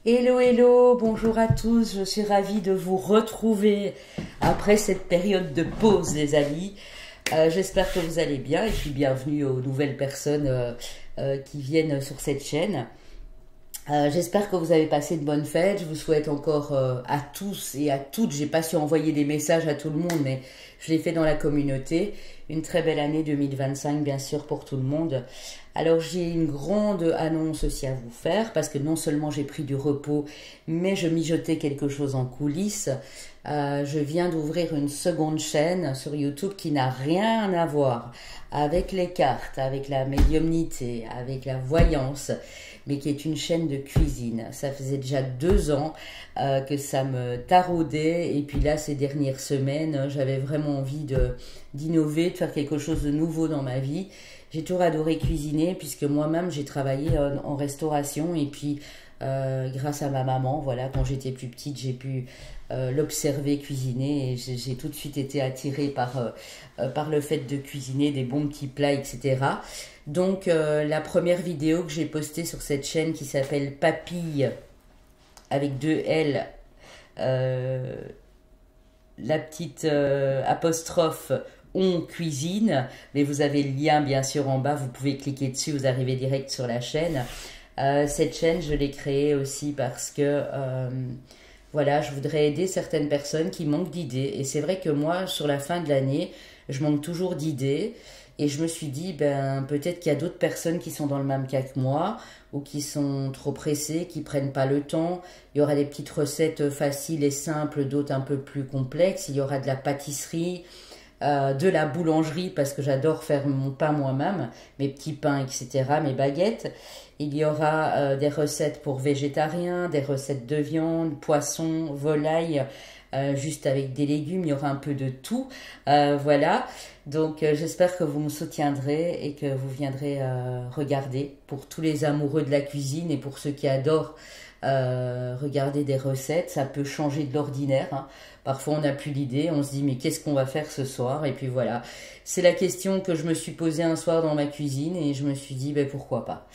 Hello, hello, bonjour à tous, je suis ravie de vous retrouver après cette période de pause les amis. J'espère que vous allez bien et puis bienvenue aux nouvelles personnes qui viennent sur cette chaîne. J'espère que vous avez passé de bonnes fêtes. Je vous souhaite encore à tous et à toutes, j'ai pas su envoyer des messages à tout le monde, mais je l'ai fait dans la communauté, une très belle année 2025 bien sûr pour tout le monde. Alors j'ai une grande annonce aussi à vous faire parce que non seulement j'ai pris du repos, mais je mijotais quelque chose en coulisses. Je viens d'ouvrir une seconde chaîne sur YouTube qui n'a rien à voir avec les cartes, avec la médiumnité, avec la voyance, mais qui est une chaîne de cuisine. Ça faisait déjà 2 ans que ça me taraudait et puis là ces dernières semaines j'avais vraiment envie d'innover, de faire quelque chose de nouveau dans ma vie. J'ai toujours adoré cuisiner puisque moi-même j'ai travaillé en restauration et puis grâce à ma maman, voilà, quand j'étais plus petite j'ai pu l'observer cuisiner et j'ai tout de suite été attirée par le fait de cuisiner des bons petits plats, etc. Donc la première vidéo que j'ai postée sur cette chaîne qui s'appelle Papille avec 2 L, la petite apostrophe on cuisine, mais vous avez le lien bien sûr en bas, vous pouvez cliquer dessus, vous arrivez direct sur la chaîne. Cette chaîne je l'ai créée aussi parce que voilà, je voudrais aider certaines personnes qui manquent d'idées et c'est vrai que moi sur la fin de l'année je manque toujours d'idées. Et je me suis dit, ben, peut-être qu'il y a d'autres personnes qui sont dans le même cas que moi, ou qui sont trop pressées, qui prennent pas le temps. Il y aura des petites recettes faciles et simples, d'autres un peu plus complexes. Il y aura de la pâtisserie, de la boulangerie, parce que j'adore faire mon pain moi-même, mes petits pains, etc., mes baguettes. Il y aura des recettes pour végétariens, des recettes de viande, poisson, volaille, juste avec des légumes, il y aura un peu de tout, voilà. Donc j'espère que vous me soutiendrez et que vous viendrez regarder pour tous les amoureux de la cuisine et pour ceux qui adorent regarder des recettes. Ça peut changer de l'ordinaire, hein. Parfois on n'a plus d'idée, on se dit mais qu'est-ce qu'on va faire ce soir? Et puis voilà, c'est la question que je me suis posée un soir dans ma cuisine et je me suis dit ben, pourquoi pas.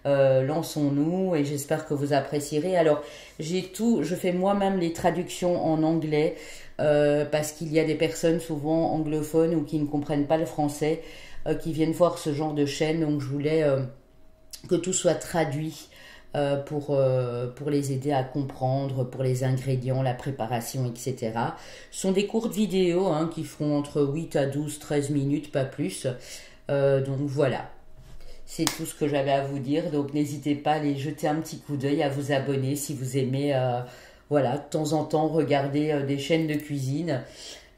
Lançons-nous et j'espère que vous apprécierez. Alors je fais moi-même les traductions en anglais parce qu'il y a des personnes souvent anglophones ou qui ne comprennent pas le français qui viennent voir ce genre de chaîne, donc je voulais que tout soit traduit pour les aider à comprendre, pour les ingrédients, la préparation, etc. Ce sont des courtes vidéos hein, qui feront entre 8 à 12, 13 minutes, pas plus. Donc voilà. C'est tout ce que j'avais à vous dire, donc n'hésitez pas à aller jeter un petit coup d'œil, à vous abonner si vous aimez, voilà, de temps en temps regarder des chaînes de cuisine.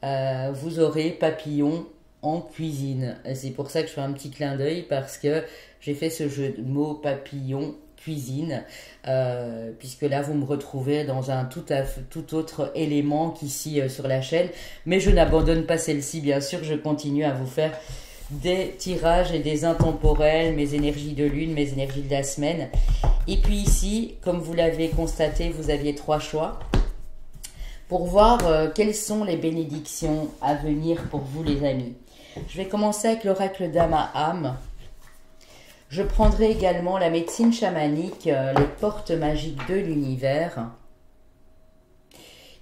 Vous aurez Papillon en cuisine. C'est pour ça que je fais un petit clin d'œil parce que j'ai fait ce jeu de mots Papillon cuisine, puisque là vous me retrouvez dans un tout autre élément qu'ici sur la chaîne. Mais je n'abandonne pas celle-ci, bien sûr, je continue à vous faire des tirages et des intemporels, mes énergies de lune, mes énergies de la semaine. Et puis ici, comme vous l'avez constaté, vous aviez 3 choix pour voir quelles sont les bénédictions à venir pour vous les amis. Je vais commencer avec l'oracle d'Ama-Am. Je prendrai également la médecine chamanique, les portes magiques de l'univers.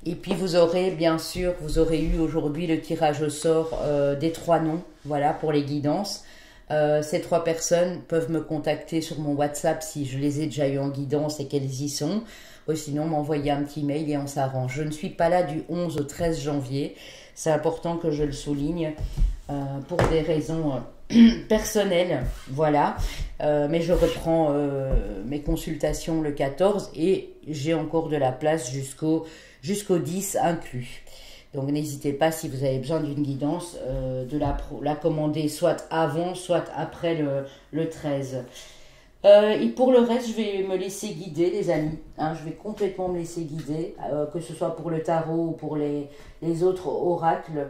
Et puis vous aurez bien sûr, vous aurez eu aujourd'hui le tirage au sort des 3 noms, voilà pour les guidances. Ces 3 personnes peuvent me contacter sur mon WhatsApp si je les ai déjà eu en guidance et qu'elles y sont. Ou sinon m'envoyer un petit mail et on s'arrange. Je ne suis pas là du 11 au 13 janvier, c'est important que je le souligne pour des raisons personnelles, voilà. Mais je reprends mes consultations le 14 et j'ai encore de la place jusqu'au 10 inclus. Donc n'hésitez pas si vous avez besoin d'une guidance de la commander soit avant, soit après le 13. Et pour le reste, je vais me laisser guider les amis. Hein, je vais complètement me laisser guider, que ce soit pour le tarot ou pour les autres oracles.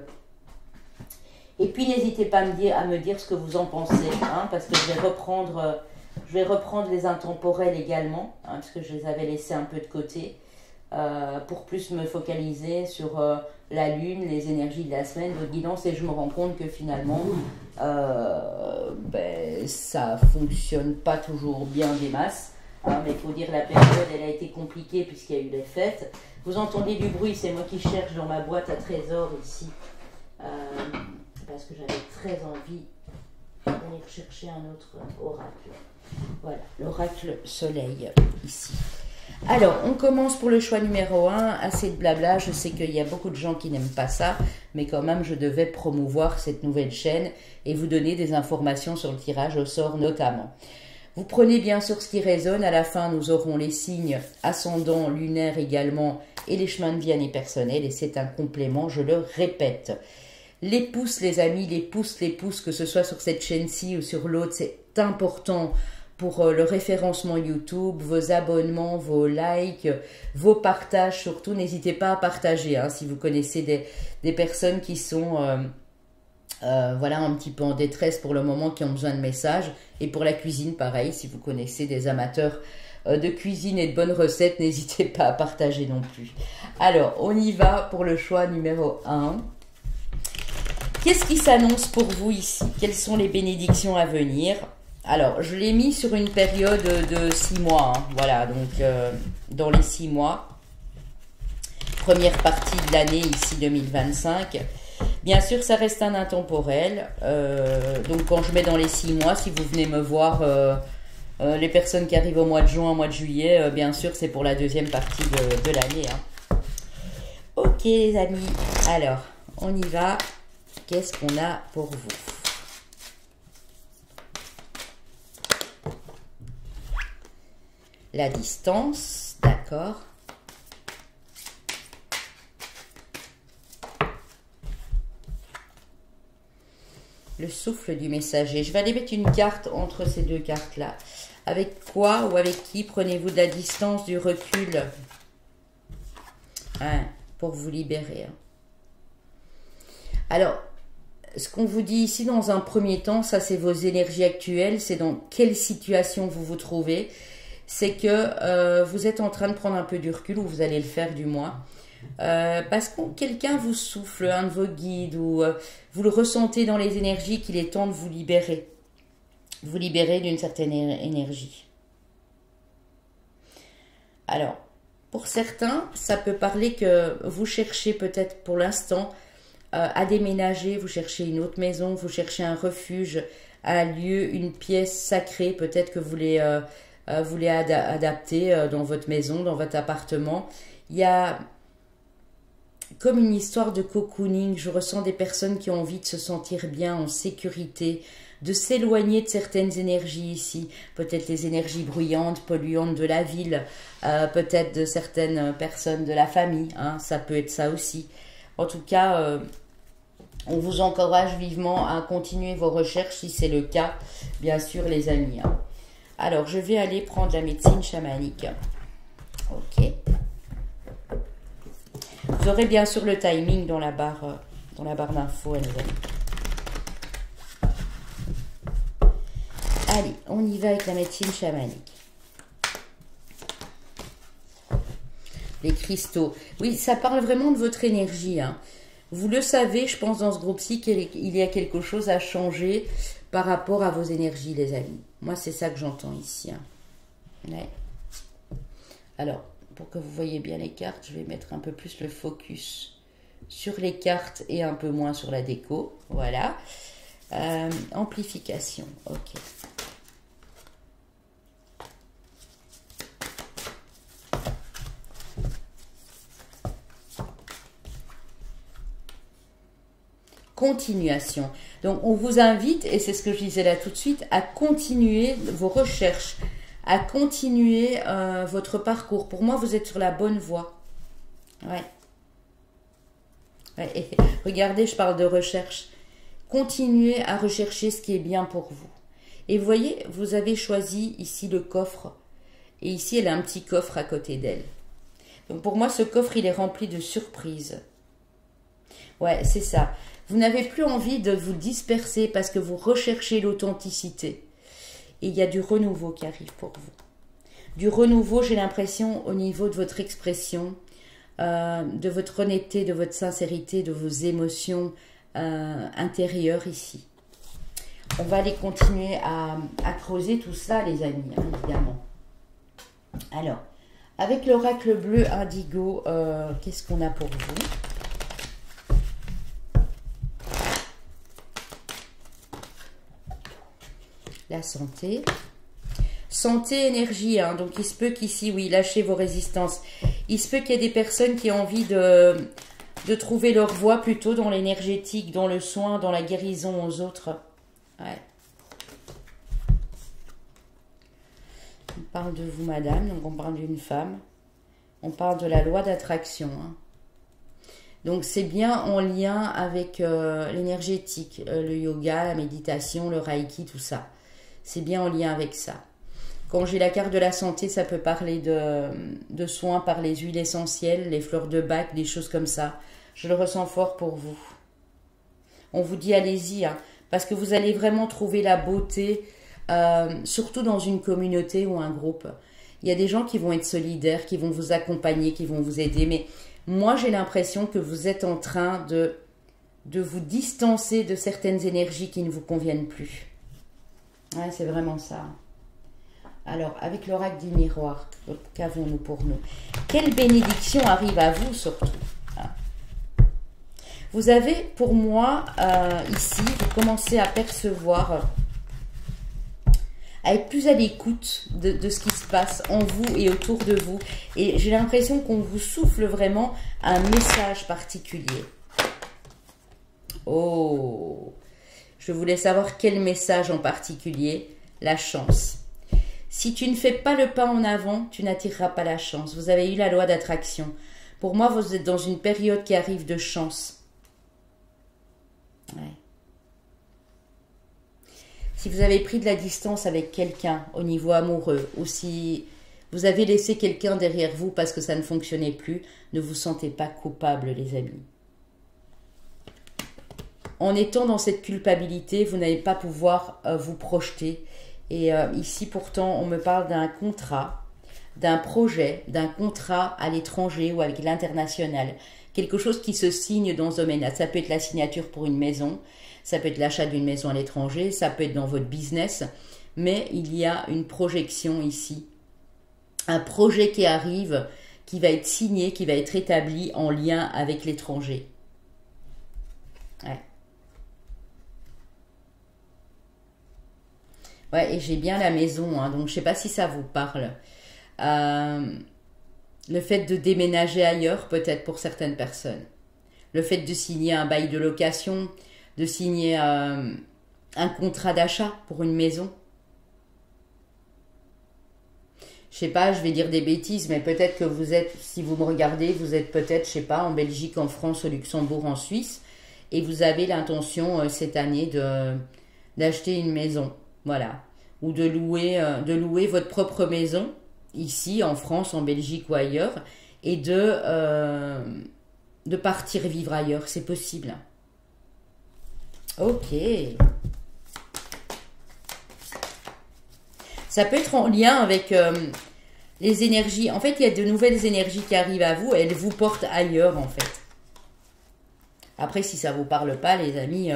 Et puis n'hésitez pas à me dire ce que vous en pensez, hein, parce que je vais reprendre les intemporels également, hein, parce que je les avais laissés un peu de côté. Pour plus me focaliser sur la lune, les énergies de la semaine, votre guidance, et je me rends compte que finalement ça fonctionne pas toujours bien des masses. Hein, mais il faut dire la période, elle a été compliquée puisqu'il y a eu les fêtes. Vous entendez du bruit, c'est moi qui cherche dans ma boîte à trésors ici. Parce que j'avais très envie d'aller chercher un autre oracle. Voilà, l'oracle soleil ici. Alors, on commence pour le choix numéro 1. Assez de blabla, je sais qu'il y a beaucoup de gens qui n'aiment pas ça, mais quand même, je devais promouvoir cette nouvelle chaîne et vous donner des informations sur le tirage au sort notamment. Vous prenez bien sûr ce qui résonne. À la fin, nous aurons les signes ascendants, lunaires également, et les chemins de vie année personnelle, et c'est un complément, je le répète. Les pouces, les amis, les pouces, que ce soit sur cette chaîne-ci ou sur l'autre, c'est important pour le référencement YouTube, vos abonnements, vos likes, vos partages surtout. N'hésitez pas à partager hein, si vous connaissez des personnes qui sont voilà, un petit peu en détresse pour le moment, qui ont besoin de messages. Et pour la cuisine, pareil, si vous connaissez des amateurs de cuisine et de bonnes recettes, n'hésitez pas à partager non plus. Alors, on y va pour le choix numéro 1. Qu'est-ce qui s'annonce pour vous ici? Quelles sont les bénédictions à venir? Alors, je l'ai mis sur une période de 6 mois. Hein, voilà, donc dans les 6 mois. Première partie de l'année ici 2025. Bien sûr, ça reste un intemporel. Donc, quand je mets dans les 6 mois, si vous venez me voir, les personnes qui arrivent au mois de juin, au mois de juillet, bien sûr, c'est pour la deuxième partie de l'année. Hein. Ok, les amis. Alors, on y va. Qu'est-ce qu'on a pour vous? La distance, d'accord. Le souffle du messager. Je vais aller mettre une carte entre ces deux cartes-là. Avec quoi ou avec qui prenez-vous de la distance, du recul hein, pour vous libérer hein. Alors, ce qu'on vous dit ici dans un premier temps, ça c'est vos énergies actuelles, c'est dans quelle situation vous vous trouvez. C'est que vous êtes en train de prendre un peu du recul, ou vous allez le faire du moins. Parce que quelqu'un vous souffle, un de vos guides, ou vous le ressentez dans les énergies qu'il est temps de vous libérer. Vous libérer d'une certaine énergie. Alors, pour certains, ça peut parler que vous cherchez peut-être pour l'instant à déménager, vous cherchez une autre maison, vous cherchez un refuge, un lieu, une pièce sacrée, peut-être que vous voulez adapter dans votre maison, dans votre appartement. Il y a comme une histoire de cocooning. Je ressens des personnes qui ont envie de se sentir bien, en sécurité, de s'éloigner de certaines énergies ici. Peut-être les énergies bruyantes, polluantes de la ville, peut-être de certaines personnes de la famille. Hein, ça peut être ça aussi. En tout cas, on vous encourage vivement à continuer vos recherches si c'est le cas, bien sûr les amis. Hein. Alors, je vais aller prendre la médecine chamanique. Ok. Vous aurez bien sûr le timing dans la barre d'infos, les amis. Allez, on y va avec la médecine chamanique. Les cristaux. Oui, ça parle vraiment de votre énergie. Hein. Vous le savez, je pense, dans ce groupe-ci, qu'il y a quelque chose à changer par rapport à vos énergies, les amis. Moi, c'est ça que j'entends ici. Hein. Ouais. Alors, pour que vous voyez bien les cartes, je vais mettre un peu plus le focus sur les cartes et un peu moins sur la déco. Voilà. Amplification. Ok. Continuation. Donc, on vous invite, et c'est ce que je disais là tout de suite, à continuer vos recherches, à continuer votre parcours. Pour moi, vous êtes sur la bonne voie. Ouais. Ouais. Et regardez, je parle de recherche. Continuez à rechercher ce qui est bien pour vous. Et vous voyez, vous avez choisi ici le coffre. Et ici, elle a un petit coffre à côté d'elle. Donc, pour moi, ce coffre, il est rempli de surprises. Ouais, c'est ça. Vous n'avez plus envie de vous disperser parce que vous recherchez l'authenticité. Et il y a du renouveau qui arrive pour vous. Du renouveau, j'ai l'impression, au niveau de votre expression, de votre honnêteté, de votre sincérité, de vos émotions intérieures ici. On va aller continuer à creuser tout ça, les amis, hein, évidemment. Alors, avec l'oracle bleu indigo, qu'est-ce qu'on a pour vous? La santé. Santé, énergie, hein. Donc il se peut qu'ici, oui, lâchez vos résistances. Il se peut qu'il y ait des personnes qui ont envie de trouver leur voie plutôt dans l'énergétique, dans le soin, dans la guérison aux autres. Ouais. On parle de vous, madame, donc on parle d'une femme. On parle de la loi d'attraction. Hein. Donc c'est bien en lien avec l'énergétique, le yoga, la méditation, le reiki, tout ça. C'est bien en lien avec ça. Quand j'ai la carte de la santé, ça peut parler de soins par les huiles essentielles, les fleurs de bac, des choses comme ça. Je le ressens fort pour vous. On vous dit allez-y, hein, parce que vous allez vraiment trouver la beauté, surtout dans une communauté ou un groupe. Il y a des gens qui vont être solidaires, qui vont vous accompagner, qui vont vous aider. Mais moi, j'ai l'impression que vous êtes en train de vous distancer de certaines énergies qui ne vous conviennent plus. Ouais, c'est vraiment ça. Alors, avec l'oracle du miroir, qu'avons-nous pour nous? Quelle bénédiction arrive à vous surtout? Vous avez, pour moi, ici, vous commencez à percevoir, à être plus à l'écoute de ce qui se passe en vous et autour de vous. Et j'ai l'impression qu'on vous souffle vraiment un message particulier. Oh! Je voulais savoir quel message en particulier. La chance. Si tu ne fais pas le pas en avant, tu n'attireras pas la chance. Vous avez eu la loi d'attraction. Pour moi, vous êtes dans une période qui arrive de chance. Ouais. Si vous avez pris de la distance avec quelqu'un au niveau amoureux, ou si vous avez laissé quelqu'un derrière vous parce que ça ne fonctionnait plus, ne vous sentez pas coupable, les amis. En étant dans cette culpabilité, vous n'allez pas pouvoir vous projeter. Et ici, pourtant, on me parle d'un contrat, d'un projet, d'un contrat à l'étranger ou avec l'international. Quelque chose qui se signe dans ce domaine-là. Ça peut être la signature pour une maison, ça peut être l'achat d'une maison à l'étranger, ça peut être dans votre business. Mais il y a une projection ici. Un projet qui arrive, qui va être signé, qui va être établi en lien avec l'étranger. Ouais. Ouais, et j'ai bien la maison, hein, donc je ne sais pas si ça vous parle. Le fait de déménager ailleurs, peut-être pour certaines personnes. Le fait de signer un bail de location, de signer un contrat d'achat pour une maison. Je sais pas, je vais dire des bêtises, mais peut-être que vous êtes, si vous me regardez, vous êtes peut-être, je sais pas, en Belgique, en France, au Luxembourg, en Suisse, et vous avez l'intention cette année d'acheter une maison. Voilà. Ou de louer votre propre maison, ici, en France, en Belgique ou ailleurs, et de partir vivre ailleurs. C'est possible. Ok. Ça peut être en lien avec les énergies. En fait, il y a de nouvelles énergies qui arrivent à vous, et elles vous portent ailleurs, en fait. Après, si ça ne vous parle pas, les amis,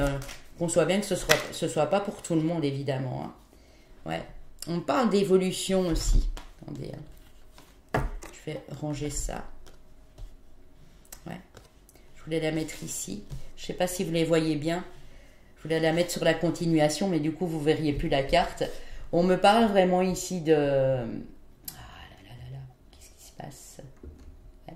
qu'on soit bien que ce soit pas pour tout le monde, évidemment. Hein. Ouais. On parle d'évolution aussi. Attendez. Je vais ranger ça. Ouais. Je voulais la mettre ici. Je ne sais pas si vous les voyez bien. Je voulais la mettre sur la continuation, mais du coup, vous ne verriez plus la carte. On me parle vraiment ici de... Ah là là là là. Qu'est-ce qui se passe? Ouais.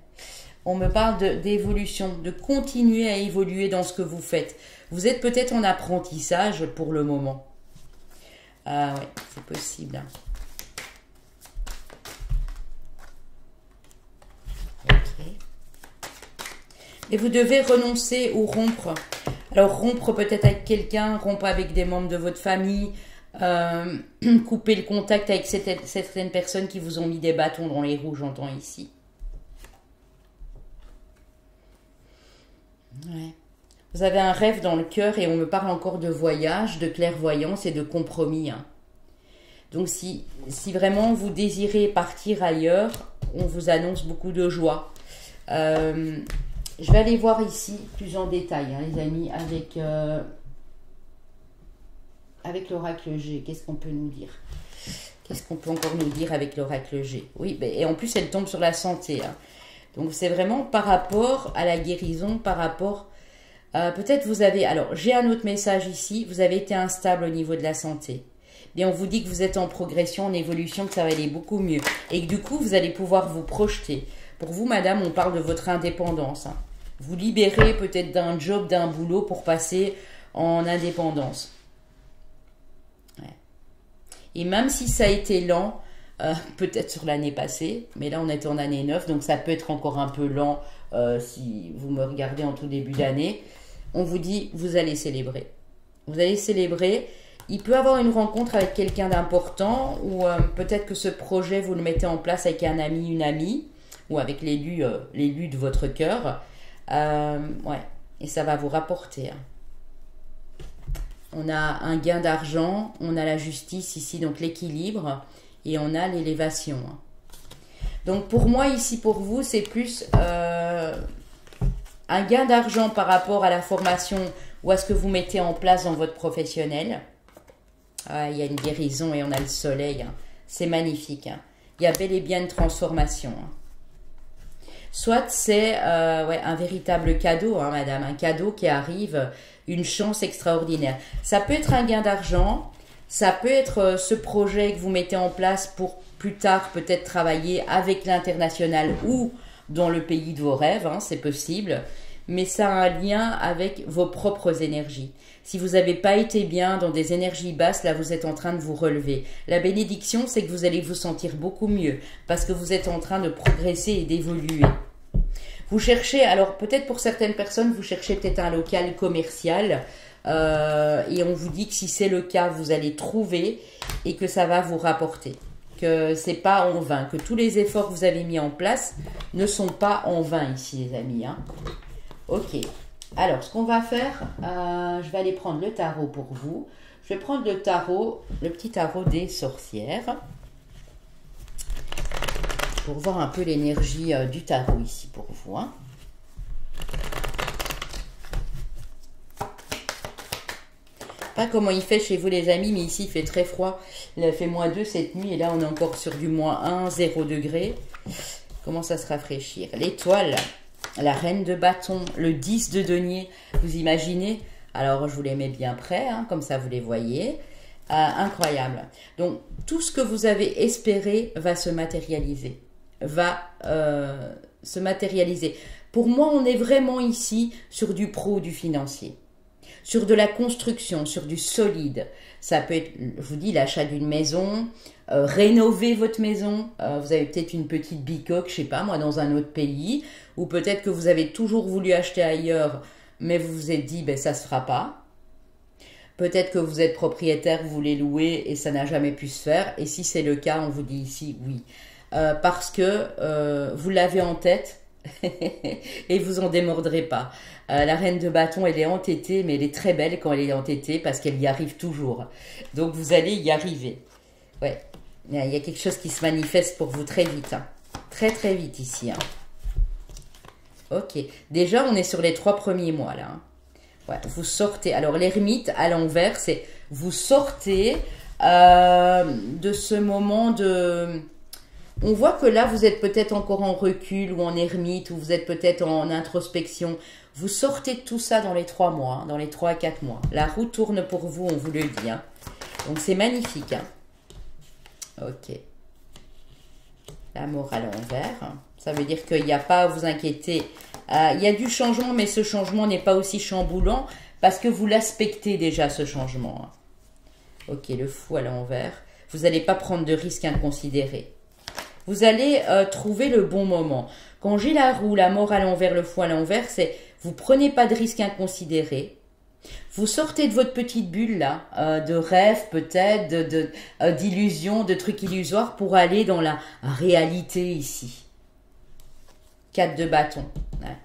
On me parle d'évolution, de continuer à évoluer dans ce que vous faites. Vous êtes peut-être en apprentissage pour le moment. Ah oui, c'est possible. Hein. Ok. Et vous devez renoncer ou rompre. Alors rompre peut-être avec quelqu'un, rompre avec des membres de votre famille, couper le contact avec certaines personnes qui vous ont mis des bâtons dans les roues, j'entends ici. Ouais. Vous avez un rêve dans le cœur et on me parle encore de voyage, de clairvoyance et de compromis. Hein. Donc si vraiment vous désirez partir ailleurs, on vous annonce beaucoup de joie. Je vais aller voir ici plus en détail, hein, les amis, avec l'oracle G. Qu'est-ce qu'on peut nous dire? Qu'est-ce qu'on peut encore nous dire avec l'oracle G? Oui, et en plus, elle tombe sur la santé. Hein. Donc, c'est vraiment par rapport à la guérison, par rapport... peut-être vous avez... Alors, j'ai un autre message ici. Vous avez été instable au niveau de la santé. Bien, on vous dit que vous êtes en progression, en évolution, que ça va aller beaucoup mieux. Et que du coup, vous allez pouvoir vous projeter. Pour vous, madame, on parle de votre indépendance. Hein. Vous libérez peut-être d'un job, d'un boulot pour passer en indépendance. Et même si ça a été lent, peut-être sur l'année passée, mais là on est en année 9, donc ça peut être encore un peu lent si vous me regardez en tout début d'année. On vous dit, vous allez célébrer. Vous allez célébrer. Il peut y avoir une rencontre avec quelqu'un d'important ou peut-être que ce projet, vous le mettez en place avec un ami, une amie ou avec l'élu de votre cœur. Ouais, et ça va vous rapporter. Hein. On a un gain d'argent, on a la justice ici, donc l'équilibre, et on a l'élévation. Donc pour moi ici, pour vous, c'est plus un gain d'argent par rapport à la formation ou à ce que vous mettez en place dans votre professionnel. Ah, il y a une guérison et on a le soleil. Hein. C'est magnifique. Hein. Il y a bel et bien une transformation. Hein. Soit c'est ouais, un véritable cadeau, hein, madame, un cadeau qui arrive, une chance extraordinaire. Ça peut être un gain d'argent, ça peut être ce projet que vous mettez en place pour plus tard peut-être travailler avec l'international ou dans le pays de vos rêves, hein, c'est possible, mais ça a un lien avec vos propres énergies. Si vous n'avez pas été bien dans des énergies basses, là vous êtes en train de vous relever. La bénédiction, c'est que vous allez vous sentir beaucoup mieux parce que vous êtes en train de progresser et d'évoluer. Vous cherchez, alors peut-être pour certaines personnes, vous cherchez peut-être un local commercial et on vous dit que si c'est le cas, vous allez trouver et que ça va vous rapporter. Que c'est pas en vain, que tous les efforts que vous avez mis en place ne sont pas en vain ici les amis. Hein. Ok, alors ce qu'on va faire, je vais aller prendre le tarot pour vous. Je vais prendre le tarot, le petit tarot des sorcières. Pour voir un peu l'énergie du tarot ici pour vous. Hein. Pas comment il fait chez vous les amis, mais ici il fait très froid. Il a fait -2 cette nuit et là on est encore sur du -1, 0 degré. Commence à se rafraîchir. L'étoile, la reine de bâton, le 10 de denier, vous imaginez? Alors je vous les mets bien près, hein, comme ça vous les voyez. Incroyable. Donc tout ce que vous avez espéré va se matérialiser. Se matérialiser. Pour moi, on est vraiment ici sur du pro, du financier, sur de la construction, sur du solide. Ça peut être, je vous dis, l'achat d'une maison, rénover votre maison. Vous avez peut-être une petite bicoque, je sais pas moi, dans un autre pays, ou peut-être que vous avez toujours voulu acheter ailleurs, mais vous vous êtes dit, ben ça se fera pas. Peut-être que vous êtes propriétaire, vous voulez louer et ça n'a jamais pu se faire. Et si c'est le cas, on vous dit ici oui. Parce que vous l'avez en tête et vous en démordrez pas. La reine de bâton, elle est entêtée, mais elle est très belle quand elle est entêtée parce qu'elle y arrive toujours. Donc vous allez y arriver. Ouais, il y a quelque chose qui se manifeste pour vous très vite. Hein. Très très vite ici. Hein. Ok, déjà on est sur les 3 premiers mois là. Hein. Ouais, vous sortez. Alors l'ermite à l'envers, c'est vous sortez de ce moment de... On voit que là, vous êtes peut-être encore en recul ou en ermite ou vous êtes peut-être en introspection. Vous sortez de tout ça dans les 3 mois, hein, dans les 3 à 4 mois. La roue tourne pour vous, on vous le dit. Hein. Donc, c'est magnifique. Hein. Ok. La mort à l'envers. Ça veut dire qu'il n'y a pas à vous inquiéter. Il y a du changement, mais ce changement n'est pas aussi chamboulant parce que vous l'aspectez déjà, ce changement. Hein. Ok, le fou à l'envers. Vous n'allez pas prendre de risques inconsidérés. Vous allez trouver le bon moment. Quand j'ai la roue, la mort à l'envers, le fou à l'envers, c'est vous prenez pas de risques inconsidérés. Vous sortez de votre petite bulle là, de rêve peut-être, d'illusions, de trucs illusoires pour aller dans la réalité ici. 4 de bâton. Ouais.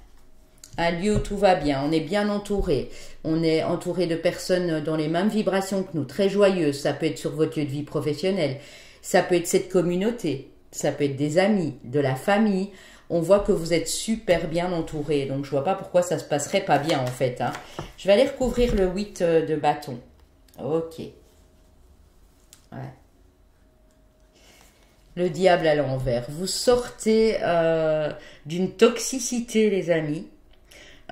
Un lieu où tout va bien, on est bien entouré. On est entouré de personnes dans les mêmes vibrations que nous, très joyeuses. Ça peut être sur votre lieu de vie professionnel. Ça peut être cette communauté. Ça peut être des amis, de la famille. On voit que vous êtes super bien entouré. Donc, je vois pas pourquoi ça se passerait pas bien, en fait. Hein. Je vais aller recouvrir le 8 de bâton. Ok. Ouais. Le diable à l'envers. Vous sortez d'une toxicité, les amis,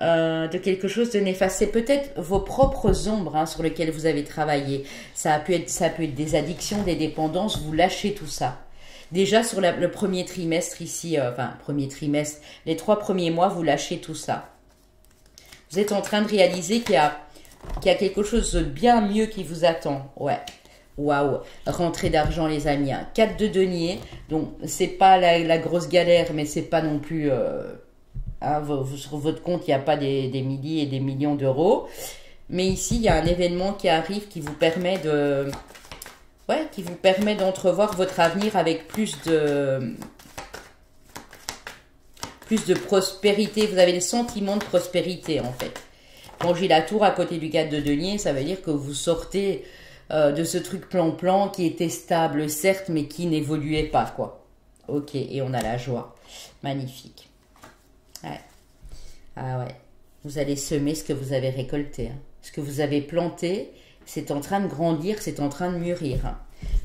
de quelque chose de néfaste. C'est peut-être vos propres ombres hein, sur lesquelles vous avez travaillé. Ça peut être des addictions, des dépendances. Vous lâchez tout ça. Déjà sur le premier trimestre ici, enfin premier trimestre, les 3 premiers mois, vous lâchez tout ça. Vous êtes en train de réaliser qu'il y a quelque chose de bien mieux qui vous attend. Ouais. Waouh. Rentrée d'argent, les amis. Hein. 4 de denier. Donc, c'est pas la grosse galère, mais c'est pas non plus... hein, sur votre compte, il n'y a pas des milliers et des millions d'euros. Mais ici, il y a un événement qui arrive qui vous permet de... Ouais, qui vous permet d'entrevoir votre avenir avec plus de prospérité. Vous avez le sentiment de prospérité, en fait. Quand j'ai la tour à côté du 4 de denier, ça veut dire que vous sortez de ce truc plan-plan qui était stable, certes, mais qui n'évoluait pas, quoi. Ok, et on a la joie. Magnifique. Ouais. Ah ouais. Vous allez semer ce que vous avez récolté. Hein. Ce que vous avez planté, c'est en train de grandir, c'est en train de mûrir. Hein.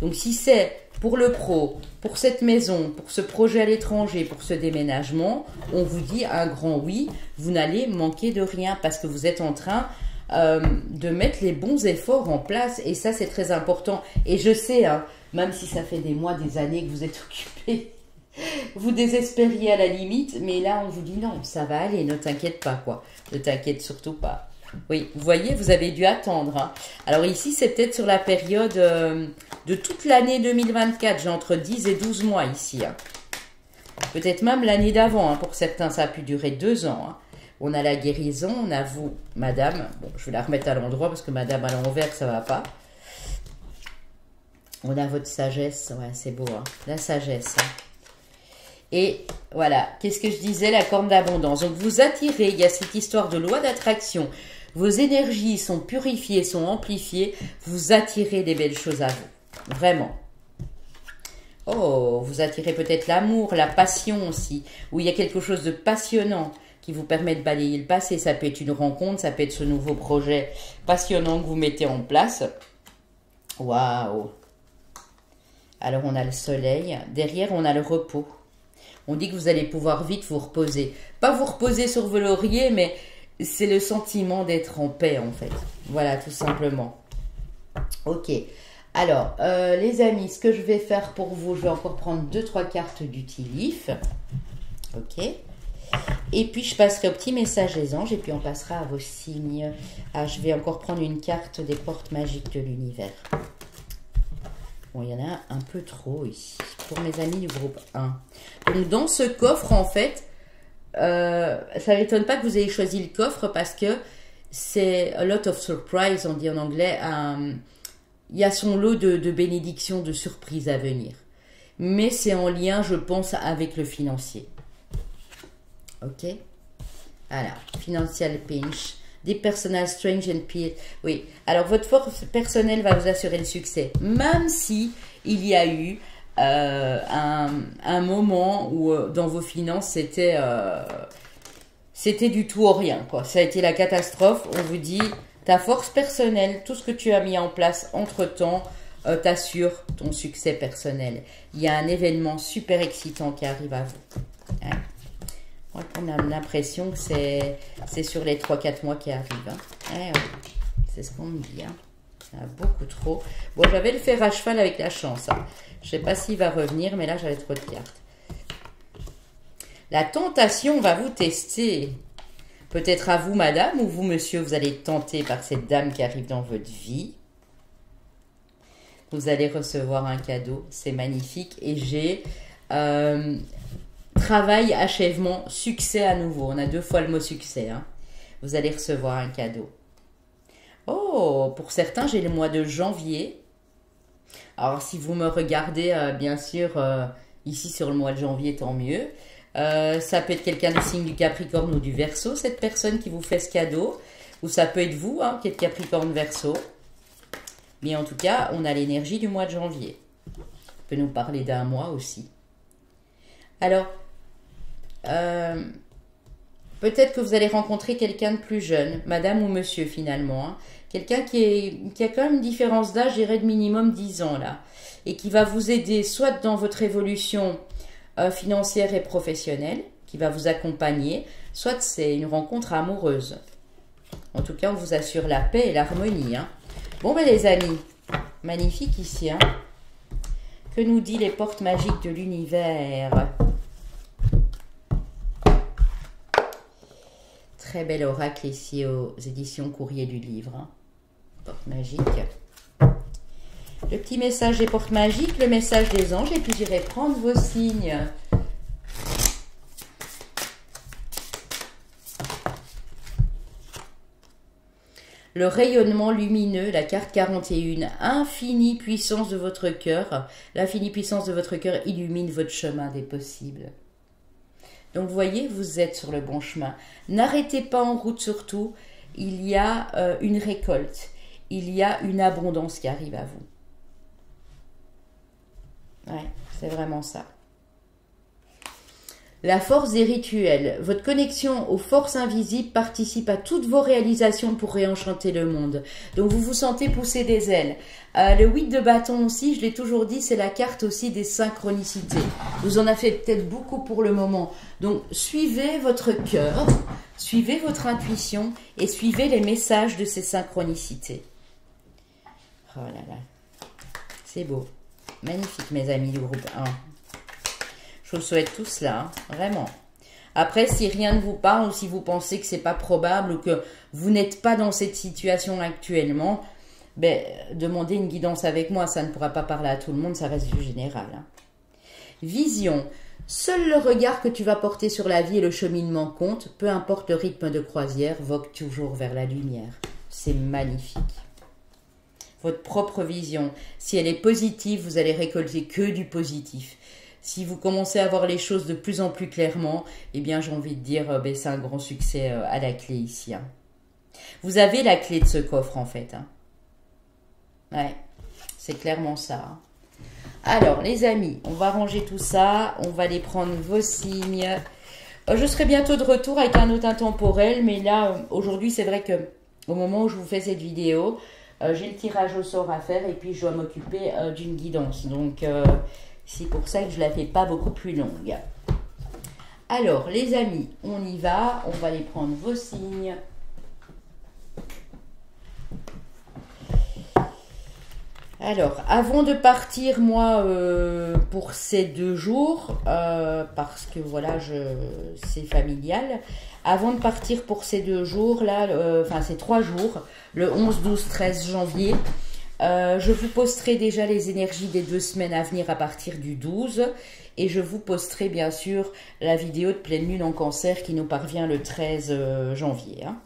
Donc si c'est pour le pro, pour cette maison, pour ce projet à l'étranger, pour ce déménagement, on vous dit un grand oui, vous n'allez manquer de rien parce que vous êtes en train de mettre les bons efforts en place et ça c'est très important. Et je sais, hein, même si ça fait des mois, des années que vous êtes occupé, vous désespériez à la limite, mais là on vous dit non, ça va aller, ne t'inquiète pas quoi, ne t'inquiète surtout pas. Oui, vous voyez, vous avez dû attendre. Hein. Alors ici, c'est peut-être sur la période de toute l'année 2024. J'ai entre 10 et 12 mois ici. Hein. Peut-être même l'année d'avant. Hein. Pour certains, ça a pu durer 2 ans. Hein. On a la guérison, on a vous, madame. Bon, je vais la remettre à l'endroit parce que madame à l'envers, ça va pas. On a votre sagesse. Ouais, c'est beau. Hein. La sagesse. Hein. Et voilà, qu'est-ce que je disais, la corne d'abondance. Donc vous attirez, il y a cette histoire de loi d'attraction. Vos énergies sont purifiées, sont amplifiées. Vous attirez des belles choses à vous. Vraiment. Oh, vous attirez peut-être l'amour, la passion aussi. Où il y a quelque chose de passionnant qui vous permet de balayer le passé. Ça peut être une rencontre, ça peut être ce nouveau projet passionnant que vous mettez en place. Waouh! Alors on a le soleil. Derrière, on a le repos. On dit que vous allez pouvoir vite vous reposer. Pas vous reposer sur vos lauriers, mais c'est le sentiment d'être en paix, en fait. Voilà, tout simplement. Ok. Alors, les amis, ce que je vais faire pour vous, je vais encore prendre 2-3 cartes d'utilif. Ok. Et puis, je passerai au petit message des anges et puis on passera à vos signes. Ah, je vais encore prendre une carte des portes magiques de l'univers. Bon, il y en a un peu trop ici, pour mes amis du groupe 1. Donc, dans ce coffre, en fait, ça ne m'étonne pas que vous ayez choisi le coffre parce que c'est a lot of surprise, on dit en anglais. Il y a son lot de bénédictions, de surprises à venir. Mais c'est en lien, je pense, avec le financier. Ok? Voilà, financial pinch. Des personal strange and peer. Oui, alors votre force personnelle va vous assurer le succès. Même si il y a eu un moment où dans vos finances, c'était du tout au rien, quoi. Ça a été la catastrophe. On vous dit, ta force personnelle, tout ce que tu as mis en place entre-temps, t'assure ton succès personnel. Il y a un événement super excitant qui arrive à vous. Hein? On a l'impression que c'est sur les 3-4 mois qui arrivent. Hein. Ouais, c'est ce qu'on me dit. Hein. Il y en a beaucoup trop. Bon, j'avais le fer à cheval avec la chance. Hein. Je ne sais pas s'il va revenir, mais là, j'avais trop de cartes. La tentation va vous tester. Peut-être à vous, madame, ou vous, monsieur, vous allez être tenté par cette dame qui arrive dans votre vie. Vous allez recevoir un cadeau. C'est magnifique. Et j'ai... travail, achèvement, succès à nouveau. On a 2 fois le mot succès. Hein. Vous allez recevoir un cadeau. Oh, pour certains, j'ai le mois de janvier. Alors, si vous me regardez, bien sûr, ici sur le mois de janvier, tant mieux. Ça peut être quelqu'un du signe du Capricorne ou du Verseau, cette personne qui vous fait ce cadeau. Ou ça peut être vous, hein, qui êtes Capricorne Verseau. Mais en tout cas, on a l'énergie du mois de janvier. On peut nous parler d'un mois aussi. Alors, peut-être que vous allez rencontrer quelqu'un de plus jeune, madame ou monsieur finalement, hein, Quelqu'un qui a quand même une différence d'âge, je dirais de minimum 10 ans là. Et qui va vous aider soit dans votre évolution financière et professionnelle, qui va vous accompagner, soit c'est une rencontre amoureuse. En tout cas, on vous assure la paix et l'harmonie. Hein. Bon, ben les amis, magnifique ici. Hein. Que nous dit les portes magiques de l'univers? Très bel oracle ici aux éditions Courrier du Livre. Hein. Porte magique. Le petit message des portes magiques, le message des anges, et puis j'irai prendre vos signes. Le rayonnement lumineux, la carte 41, infinie puissance de votre cœur. L'infinie puissance de votre cœur illumine votre chemin des possibles. Donc vous voyez, vous êtes sur le bon chemin. N'arrêtez pas en route surtout. Il y a une récolte. Il y a une abondance qui arrive à vous. Ouais, c'est vraiment ça. La force des rituels. Votre connexion aux forces invisibles participe à toutes vos réalisations pour réenchanter le monde. Donc vous vous sentez pousser des ailes. Le 8 de bâton aussi, je l'ai toujours dit, c'est la carte aussi des synchronicités. Vous en avez peut-être beaucoup pour le moment. Donc suivez votre cœur, suivez votre intuition et suivez les messages de ces synchronicités. Oh là là, c'est beau. Magnifique mes amis du groupe 1. Je vous souhaite tout cela, hein, vraiment. Après, si rien ne vous parle ou si vous pensez que c'est pas probable ou que vous n'êtes pas dans cette situation actuellement, ben, demandez une guidance avec moi. Ça ne pourra pas parler à tout le monde, ça reste du général. Hein. Vision. Seul le regard que tu vas porter sur la vie et le cheminement compte. Peu importe le rythme de croisière, vogue toujours vers la lumière. C'est magnifique. Votre propre vision. Si elle est positive, vous allez récolter que du positif. Si vous commencez à voir les choses de plus en plus clairement, eh bien j'ai envie de dire, ben, c'est un grand succès à la clé ici. Hein. Vous avez la clé de ce coffre en fait. Hein. Ouais, c'est clairement ça. Hein. Alors les amis, on va ranger tout ça, on va aller prendre vos signes. Je serai bientôt de retour avec un autre intemporel, mais là, aujourd'hui, c'est vrai que au moment où je vous fais cette vidéo, j'ai le tirage au sort à faire et puis je dois m'occuper d'une guidance. Donc, c'est pour ça que je ne la fais pas beaucoup plus longue. Alors, les amis, on y va. On va aller prendre vos signes. Alors, avant de partir, moi, pour ces 2 jours, parce que voilà, c'est familial, avant de partir pour ces 2 jours, là, enfin ces 3 jours, le 11, 12, 13 janvier, je vous posterai déjà les énergies des 2 semaines à venir à partir du 12 et je vous posterai bien sûr la vidéo de pleine lune en cancer qui nous parvient le 13 janvier. Hein.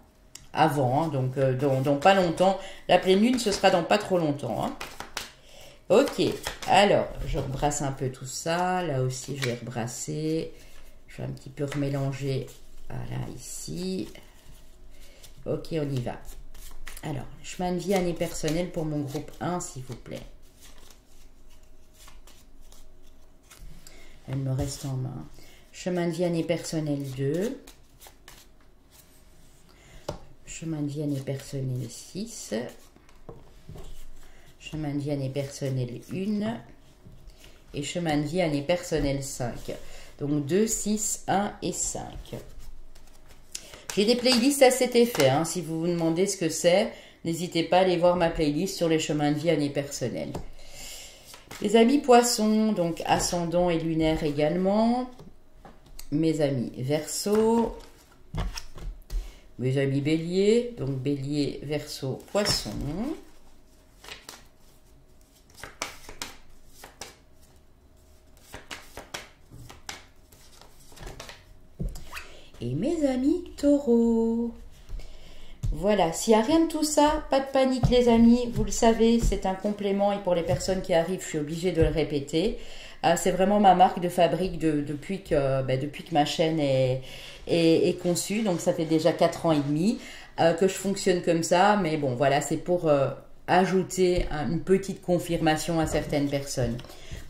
Avant, hein, donc dans pas longtemps. La pleine lune, ce sera dans pas trop longtemps. Hein. Ok, alors je rebrasse un peu tout ça. Là aussi, je vais rebrasser. Je vais un petit peu remélanger. Voilà, ici. Ok, on y va. Alors, chemin de vie année personnelle pour mon groupe 1, s'il vous plaît. Elle me reste en main. Chemin de vie année personnelle 2. Chemin de vie année personnelle 6. Chemin de vie année personnelle 1. Et chemin de vie année personnelle 5. Donc 2, 6, 1 et 5. J'ai des playlists à cet effet. Hein. Si vous vous demandez ce que c'est, n'hésitez pas à aller voir ma playlist sur les chemins de vie année personnelle. Les amis poissons, donc ascendant et lunaire également. Mes amis Verseau. Mes amis bélier, donc bélier, Verseau, poisson. Et mes amis taureaux. Voilà, s'il n'y a rien de tout ça, pas de panique les amis, vous le savez, c'est un complément et pour les personnes qui arrivent, je suis obligée de le répéter. C'est vraiment ma marque de fabrique depuis que ma chaîne est conçue, donc ça fait déjà 4 ans et demi que je fonctionne comme ça, mais bon voilà, c'est pour ajouter une petite confirmation à certaines personnes.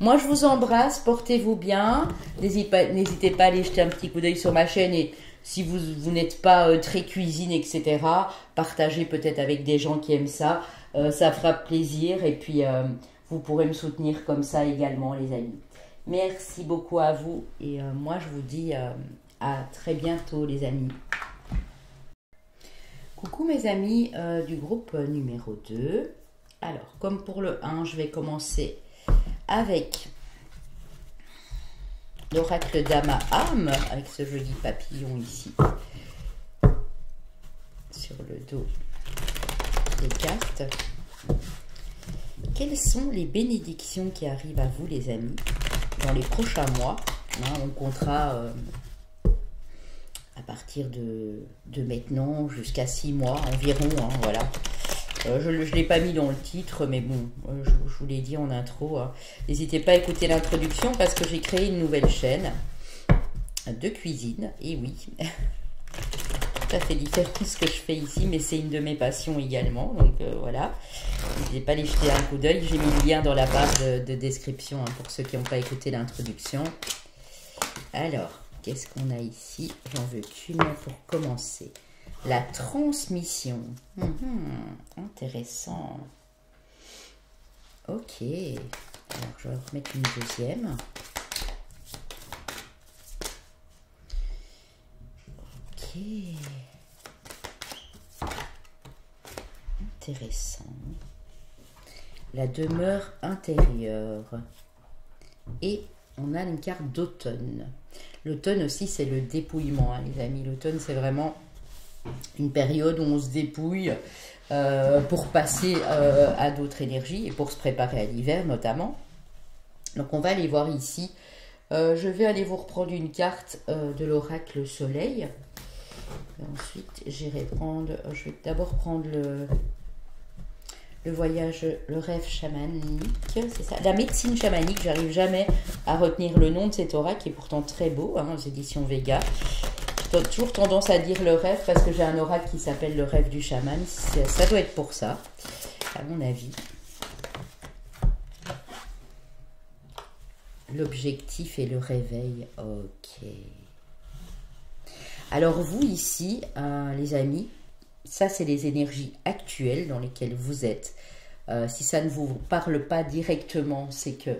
Moi, je vous embrasse, portez-vous bien. N'hésitez pas à aller jeter un petit coup d'œil sur ma chaîne et si vous n'êtes pas très cuisine, etc., partagez peut-être avec des gens qui aiment ça. Ça fera plaisir et puis vous pourrez me soutenir comme ça également, les amis. Merci beaucoup à vous et moi je vous dis à très bientôt, les amis. Coucou mes amis du groupe numéro 2. Alors, comme pour le 1, je vais commencer avec l'oracle Dama Âme, avec ce joli papillon ici, sur le dos des cartes. Quelles sont les bénédictions qui arrivent à vous, les amis, dans les prochains mois? On comptera à partir de maintenant jusqu'à 6 mois environ, voilà. Je ne l'ai pas mis dans le titre, mais bon, je vous l'ai dit en intro. N'hésitez pas à écouter l'introduction parce que j'ai créé une nouvelle chaîne de cuisine. Et oui, tout à fait différent de ce que je fais ici, mais c'est une de mes passions également. Donc voilà, n'hésitez pas à aller jeter un coup d'œil. J'ai mis le lien dans la barre de description pour ceux qui n'ont pas écouté l'introduction. Alors, qu'est-ce qu'on a ici? J'en veux qu'une pour commencer. La transmission. Intéressant. Ok. Alors, je vais en remettre une deuxième. Ok. Intéressant. La demeure intérieure. Et on a une carte d'automne. L'automne aussi, c'est le dépouillement, hein, les amis. L'automne, c'est vraiment une période où on se dépouille pour passer à d'autres énergies et pour se préparer à l'hiver notamment. Donc on va aller voir ici. Je vais aller vous reprendre une carte de l'oracle Soleil. Et ensuite je vais d'abord prendre le voyage, le rêve chamanique, c'est ça, la médecine chamanique. J'arrive jamais à retenir le nom de cet oracle qui est pourtant très beau, hein, aux éditions Vega. J'ai toujours tendance à dire le rêve parce que j'ai un oracle qui s'appelle le rêve du chaman. Ça doit être pour ça, à mon avis. L'objectif et le réveil. Ok. Alors vous ici, les amis, ça c'est les énergies actuelles dans lesquelles vous êtes. Si ça ne vous parle pas directement, c'est que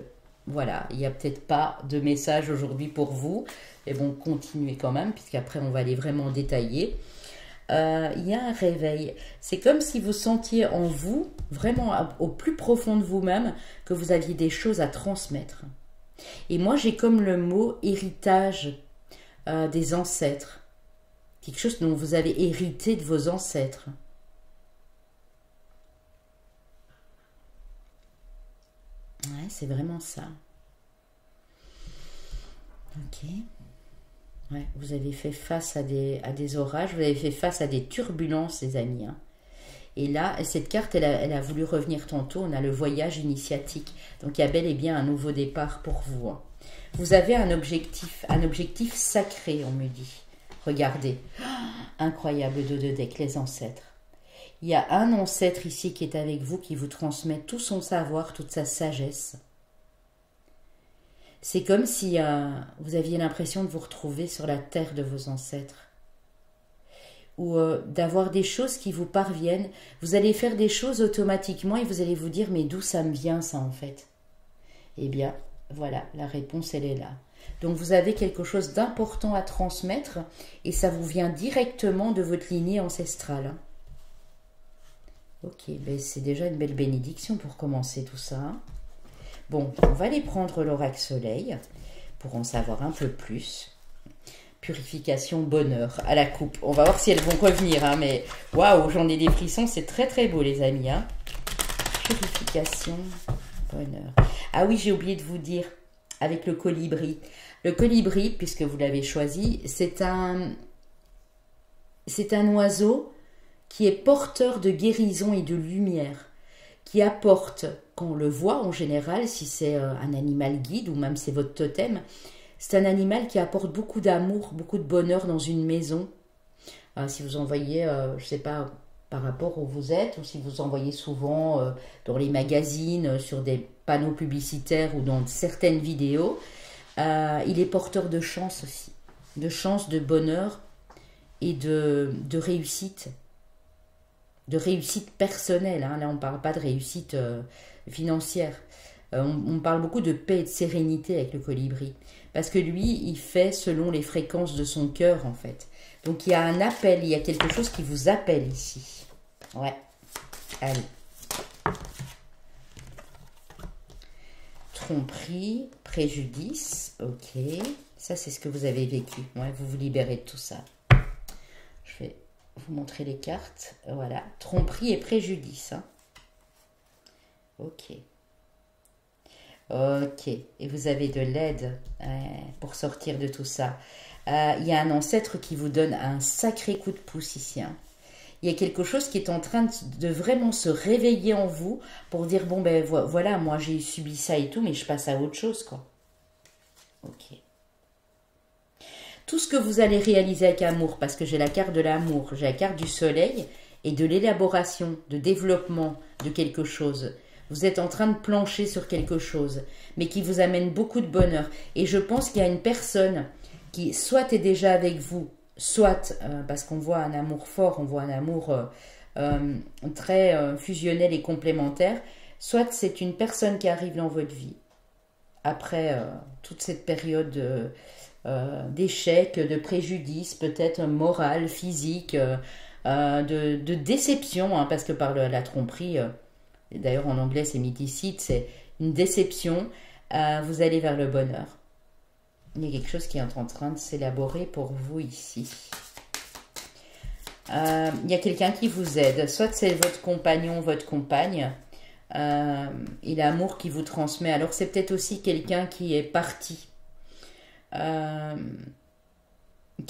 voilà, il n'y a peut-être pas de message aujourd'hui pour vous. Et bon, continuez quand même, puisqu'après on va aller vraiment détailler. Il y a un réveil. C'est comme si vous sentiez en vous, vraiment au plus profond de vous-même, que vous aviez des choses à transmettre. Et moi, j'ai comme le mot héritage des ancêtres. Quelque chose dont vous avez hérité de vos ancêtres. Ouais, c'est vraiment ça. Ok. Ouais, vous avez fait face à des orages, vous avez fait face à des turbulences, les amis. Hein. Et là, cette carte, elle a voulu revenir tantôt. On a le voyage initiatique. Donc, il y a bel et bien un nouveau départ pour vous. Hein. Vous avez un objectif sacré, on me dit. Regardez. Oh, incroyable dos de deck, les ancêtres. Il y a un ancêtre ici qui est avec vous, qui vous transmet tout son savoir, toute sa sagesse. C'est comme si vous aviez l'impression de vous retrouver sur la terre de vos ancêtres. Ou d'avoir des choses qui vous parviennent. Vous allez faire des choses automatiquement et vous allez vous dire, mais d'où ça me vient ça en fait? Eh bien, voilà, la réponse elle est là. Donc vous avez quelque chose d'important à transmettre et ça vous vient directement de votre lignée ancestrale. Ok, ben c'est déjà une belle bénédiction pour commencer tout ça. Bon, on va aller prendre l'oracle Soleil pour en savoir un peu plus. Purification, bonheur à la coupe. On va voir si elles vont revenir, hein, mais waouh, j'en ai des frissons, c'est très très beau les amis. Hein. Purification, bonheur. Ah oui, j'ai oublié de vous dire, avec le colibri. Le colibri, puisque vous l'avez choisi, c'est un oiseau qui est porteur de guérison et de lumière, qui apporte, quand on le voit en général, si c'est un animal guide ou même c'est votre totem, c'est un animal qui apporte beaucoup d'amour, beaucoup de bonheur dans une maison. Si vous en voyez, je ne sais pas, par rapport où vous êtes, ou si vous en voyez souvent dans les magazines, sur des panneaux publicitaires ou dans certaines vidéos, il est porteur de chance aussi, de chance, de bonheur. et de réussite. De réussite personnelle. Hein. Là, on ne parle pas de réussite financière. On parle beaucoup de paix et de sérénité avec le colibri. Parce que lui, il fait selon les fréquences de son cœur, en fait. Donc, il y a un appel, il y a quelque chose qui vous appelle ici. Ouais. Allez. Tromperie, préjudice, ok. Ça, c'est ce que vous avez vécu. Ouais, vous vous libérez de tout ça. Je vais vous montrer les cartes. Voilà. Tromperie et préjudice. Hein. Ok. Ok. Et vous avez de l'aide pour sortir de tout ça. Il y a un ancêtre qui vous donne un sacré coup de pouce ici. Hein. Il y a quelque chose qui est en train de vraiment se réveiller en vous pour dire, bon ben voilà, moi j'ai subi ça et tout, mais je passe à autre chose, quoi. Ok. Tout ce que vous allez réaliser avec amour, parce que j'ai la carte de l'amour, j'ai la carte du soleil et de l'élaboration, de développement de quelque chose. Vous êtes en train de plancher sur quelque chose, mais qui vous amène beaucoup de bonheur. Et je pense qu'il y a une personne qui soit est déjà avec vous, soit, parce qu'on voit un amour fort, on voit un amour très fusionnel et complémentaire, soit c'est une personne qui arrive dans votre vie, après toute cette période d'échec, de préjudice, peut-être moral, physique, de déception, hein, parce que par la tromperie, d'ailleurs en anglais c'est mythicide, c'est une déception, vous allez vers le bonheur. Il y a quelque chose qui est en train de s'élaborer pour vous ici. Il y a quelqu'un qui vous aide. Soit c'est votre compagnon, votre compagne. Et l'amour qui vous transmet. Alors c'est peut-être aussi quelqu'un qui est parti. Qui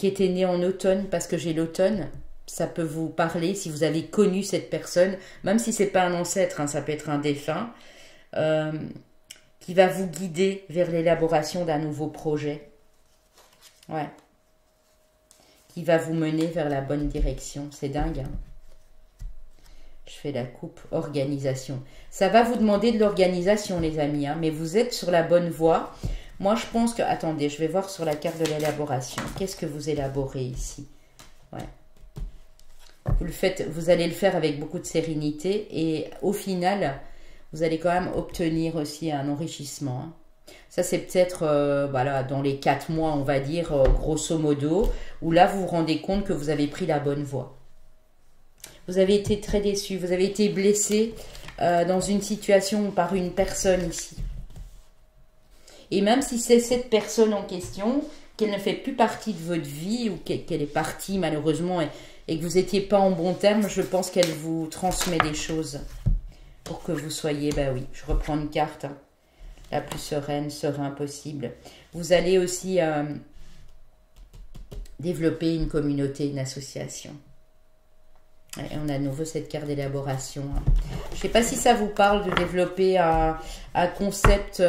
était né en automne. Parce que j'ai l'automne. Ça peut vous parler si vous avez connu cette personne. Même si ce n'est pas un ancêtre. Hein, ça peut être un défunt. Qui va vous guider vers l'élaboration d'un nouveau projet. Ouais. Qui va vous mener vers la bonne direction. C'est dingue, hein. Je fais la coupe, organisation. Ça va vous demander de l'organisation, les amis, hein, mais vous êtes sur la bonne voie. Moi, je pense que... Attendez, je vais voir sur la carte de l'élaboration. Qu'est-ce que vous élaborez ici? Ouais. Vous le faites, vous allez le faire avec beaucoup de sérénité et au final... Vous allez quand même obtenir aussi un enrichissement. Hein. Ça, c'est peut-être voilà, dans les 4 mois, on va dire, grosso modo, où là, vous vous rendez compte que vous avez pris la bonne voie. Vous avez été très déçu, vous avez été blessé dans une situation par une personne ici. Et même si c'est cette personne en question, qu'elle ne fait plus partie de votre vie, ou qu'elle est partie malheureusement, et que vous n'étiez pas en bon terme, je pense qu'elle vous transmet des choses. Pour que vous soyez, ben oui, je reprends une carte, hein, la plus serein possible. Vous allez aussi développer une communauté, une association. Et on a à nouveau cette carte d'élaboration. Hein. Je ne sais pas si ça vous parle de développer un concept.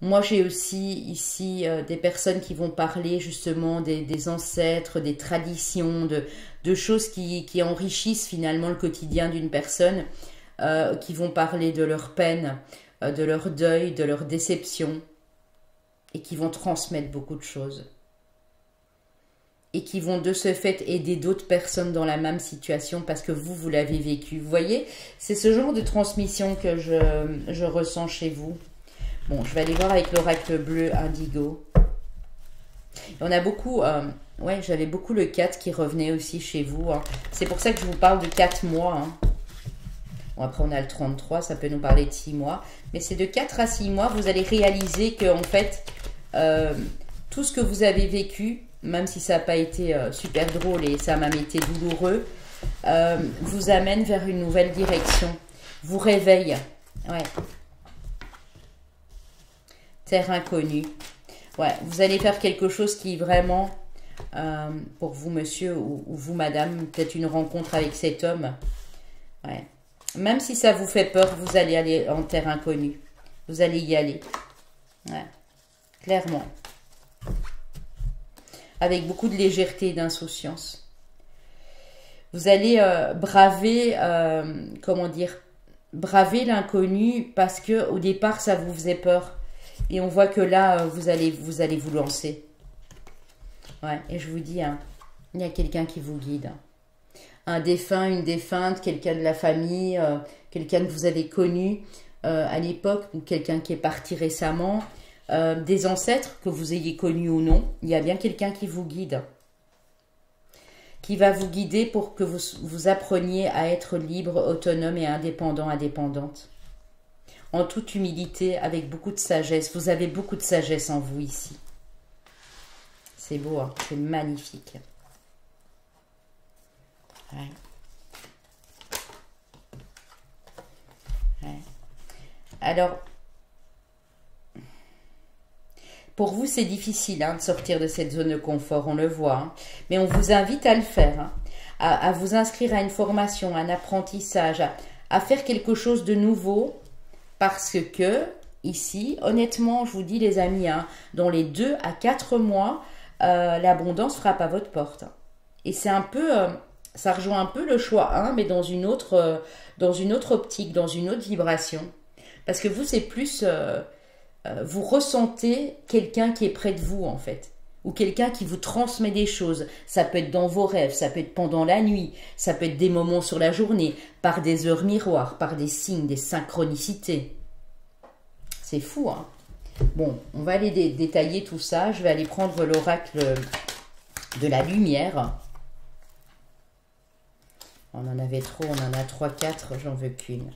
Moi, j'ai aussi ici des personnes qui vont parler justement des ancêtres, des traditions, de choses qui enrichissent finalement le quotidien d'une personne, qui vont parler de leur peine, de leur deuil, de leur déception, et qui vont transmettre beaucoup de choses. Et qui vont de ce fait aider d'autres personnes dans la même situation parce que vous l'avez vécu. Vous voyez, c'est ce genre de transmission que je ressens chez vous. Bon, je vais aller voir avec l'oracle bleu indigo. On a beaucoup... ouais, j'avais beaucoup le 4 qui revenait aussi chez vous. Hein. C'est pour ça que je vous parle de 4 mois. Hein. Bon, après, on a le 33, ça peut nous parler de 6 mois. Mais c'est de 4 à 6 mois, vous allez réaliser que, en fait, tout ce que vous avez vécu, même si ça n'a pas été super drôle et ça a même été douloureux, vous amène vers une nouvelle direction. Vous réveille. Ouais. Terre inconnue. Ouais, vous allez faire quelque chose qui vraiment, pour vous monsieur ou vous madame, peut-être une rencontre avec cet homme. Ouais. Même si ça vous fait peur, vous allez aller en terre inconnue. Vous allez y aller. Ouais. Clairement. Avec beaucoup de légèreté et d'insouciance. Vous allez braver, comment dire, braver l'inconnu parce que au départ, ça vous faisait peur. Et on voit que là, vous allez vous lancer. Ouais, et je vous dis, hein, il y a quelqu'un qui vous guide. Un défunt, une défunte, quelqu'un de la famille, quelqu'un que vous avez connu à l'époque, ou quelqu'un qui est parti récemment, des ancêtres que vous ayez connus ou non, il y a bien quelqu'un qui vous guide, qui va vous guider pour que vous appreniez à être libre, autonome et indépendant, indépendante. En toute humilité, avec beaucoup de sagesse. Vous avez beaucoup de sagesse en vous ici. C'est beau, hein, c'est magnifique. Ouais. Ouais. Alors, pour vous, c'est difficile hein, de sortir de cette zone de confort, on le voit. Hein, mais on vous invite à le faire, hein, à vous inscrire à une formation, à un apprentissage, à faire quelque chose de nouveau. Parce que, ici, honnêtement, je vous dis les amis, hein, dans les 2 à 4 mois, l'abondance frappe à votre porte. Et c'est un peu... ça rejoint un peu le choix 1, mais dans une autre optique, dans une autre vibration. Parce que vous, c'est plus... vous ressentez quelqu'un qui est près de vous, en fait. Ou quelqu'un qui vous transmet des choses. Ça peut être dans vos rêves, ça peut être pendant la nuit, ça peut être des moments sur la journée, par des heures miroirs, par des signes, des synchronicités. C'est fou, hein. Bon, on va aller détailler tout ça. Je vais aller prendre l'oracle de la lumière. On en avait trop, on en a 3, 4, j'en veux qu'une.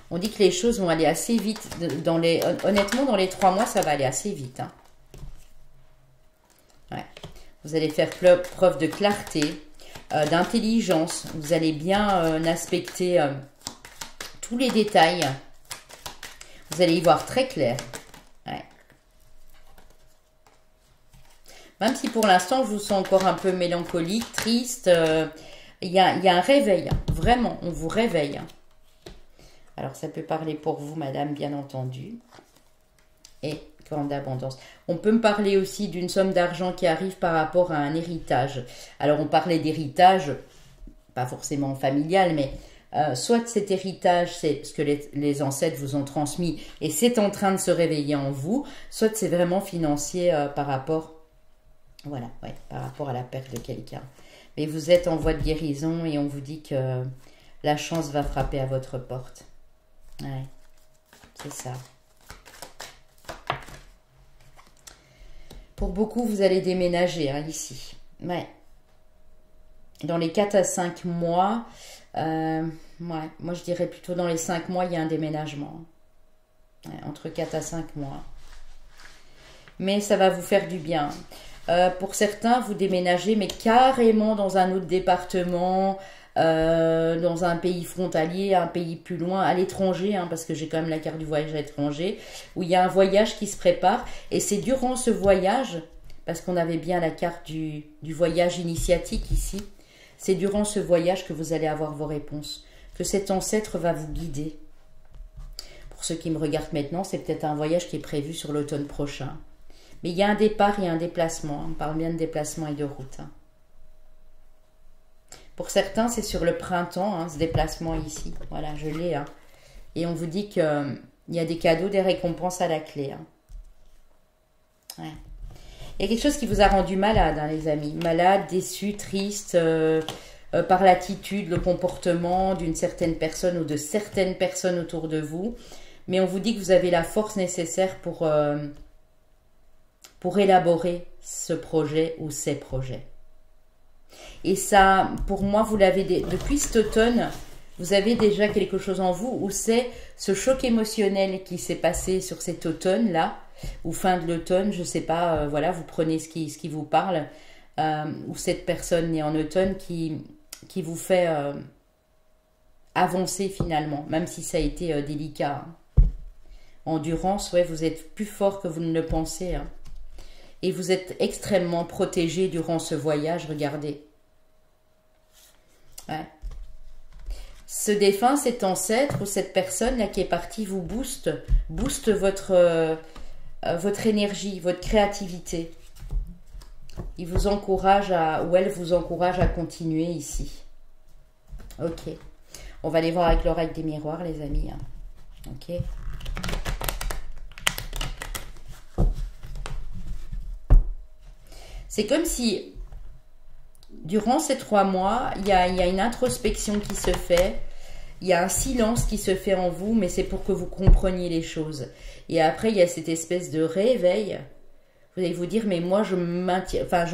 On dit que les choses vont aller assez vite. Honnêtement, dans les 3 mois, ça va aller assez vite. Hein. Ouais. Vous allez faire preuve de clarté, d'intelligence. Vous allez bien inspecter tous les détails. Vous allez y voir très clair. Ouais. Même si pour l'instant, je vous sens encore un peu mélancolique, triste. Il y a un réveil. Vraiment, on vous réveille. Alors, ça peut parler pour vous, madame, bien entendu. Et grande abondance. On peut me parler aussi d'une somme d'argent qui arrive par rapport à un héritage. Alors, on parlait d'héritage, pas forcément familial, mais soit cet héritage, c'est ce que les ancêtres vous ont transmis et c'est en train de se réveiller en vous, soit c'est vraiment financier par rapport, voilà, ouais, par rapport à la perte de quelqu'un. Mais vous êtes en voie de guérison et on vous dit que la chance va frapper à votre porte. Ouais, c'est ça. Pour beaucoup, vous allez déménager hein, ici. Ouais. Dans les 4 à 5 mois, ouais, moi je dirais plutôt dans les 5 mois, il y a un déménagement. Ouais, entre 4 à 5 mois. Mais ça va vous faire du bien. Pour certains, vous déménagez, mais carrément dans un autre département, dans un pays frontalier, un pays plus loin, à l'étranger, hein, parce que j'ai quand même la carte du voyage à l'étranger, où il y a un voyage qui se prépare. Et c'est durant ce voyage, parce qu'on avait bien la carte du voyage initiatique ici, c'est durant ce voyage que vous allez avoir vos réponses, que cet ancêtre va vous guider. Pour ceux qui me regardent maintenant, c'est peut-être un voyage qui est prévu sur l'automne prochain. Mais il y a un départ, il y a un déplacement. On parle bien de déplacement et de route. Hein. Pour certains, c'est sur le printemps, hein, ce déplacement ici. Voilà, je l'ai. Hein. Et on vous dit qu'il y a des cadeaux, des récompenses à la clé. Hein. Ouais. Il y a quelque chose qui vous a rendu malade, hein, les amis. Malade, déçu, triste, par l'attitude, le comportement d'une certaine personne ou de certaines personnes autour de vous. Mais on vous dit que vous avez la force nécessaire pour élaborer ce projet ou ces projets. Et ça, pour moi, vous l'avez depuis cet automne, vous avez déjà quelque chose en vous où c'est ce choc émotionnel qui s'est passé sur cet automne-là, ou fin de l'automne, je ne sais pas, voilà, vous prenez ce qui vous parle, ou cette personne née en automne qui vous fait avancer finalement, même si ça a été délicat. Hein. Endurance, ouais, vous êtes plus fort que vous ne le pensez. Hein. Et vous êtes extrêmement protégé durant ce voyage, regardez. Ouais. Ce défunt, cet ancêtre ou cette personne là qui est partie vous booste votre énergie, votre créativité. Il vous encourage ou elle vous encourage à continuer ici. Ok. On va aller voir avec l'oracle des miroirs, les amis. Hein. Ok. C'est comme si, durant ces 3 mois, il y a une introspection qui se fait, il y a un silence qui se fait en vous, mais c'est pour que vous compreniez les choses. Et après, il y a cette espèce de réveil. Vous allez vous dire, mais moi, je me maintiens, enfin,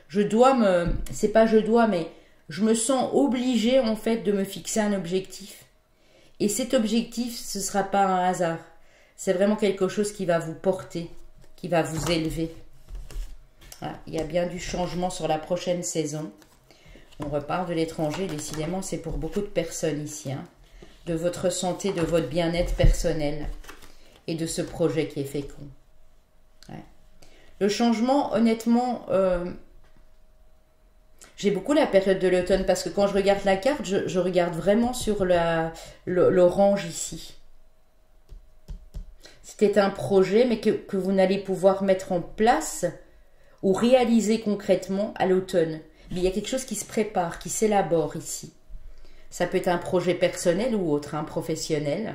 je dois me, c'est pas je dois, mais je me sens obligée, en fait, de me fixer un objectif. Et cet objectif, ce ne sera pas un hasard. C'est vraiment quelque chose qui va vous porter, qui va vous élever. Voilà. Il y a bien du changement sur la prochaine saison. On repart de l'étranger, décidément, c'est pour beaucoup de personnes ici. Hein. De votre santé, de votre bien-être personnel et de ce projet qui est fécond. Ouais. Le changement, honnêtement, j'ai beaucoup la période de l'automne parce que quand je regarde la carte, je regarde vraiment sur l'orange ici. C'était un projet, mais que vous n'allez pouvoir mettre en place ou réaliser concrètement à l'automne. Mais il y a quelque chose qui se prépare, qui s'élabore ici. Ça peut être un projet personnel ou autre, un professionnel.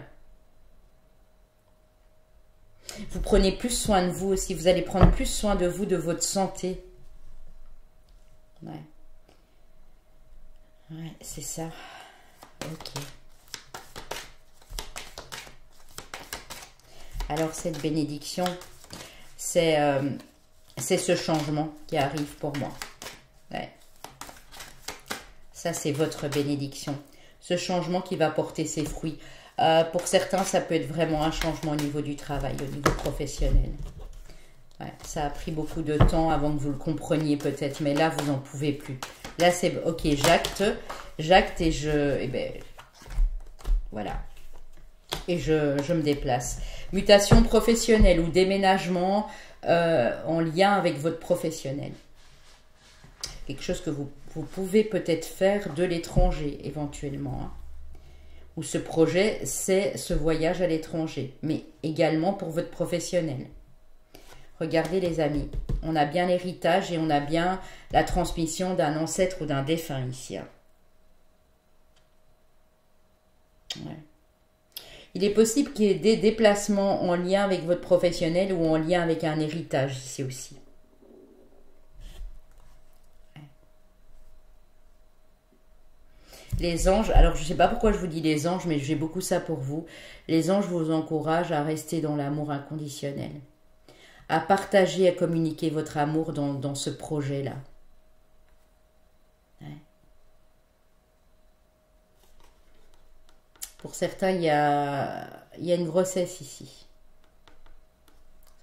Vous prenez plus soin de vous aussi. Vous allez prendre plus soin de vous, de votre santé. Ouais. Ouais, c'est ça. Ok. Alors, cette bénédiction, c'est ce changement qui arrive pour moi. Ouais. Ça, c'est votre bénédiction. Ce changement qui va porter ses fruits. Pour certains, ça peut être vraiment un changement au niveau du travail, au niveau professionnel. Ouais, ça a pris beaucoup de temps avant que vous le compreniez peut-être, mais là, vous n'en pouvez plus. Là, c'est ok, j'acte et ben, voilà. Et je me déplace. Mutation professionnelle ou déménagement en lien avec votre professionnel. Quelque chose que vous pouvez peut-être faire de l'étranger éventuellement. Hein. Ou ce projet, c'est ce voyage à l'étranger, mais également pour votre professionnel. Regardez les amis, on a bien l'héritage et on a bien la transmission d'un ancêtre ou d'un défunt ici. Hein. Ouais. Il est possible qu'il y ait des déplacements en lien avec votre professionnel ou en lien avec un héritage ici aussi. Les anges, alors je ne sais pas pourquoi je vous dis les anges, mais j'ai beaucoup ça pour vous. Les anges vous encouragent à rester dans l'amour inconditionnel, à partager, à communiquer votre amour dans ce projet-là. Ouais. Pour certains, il y a une grossesse ici.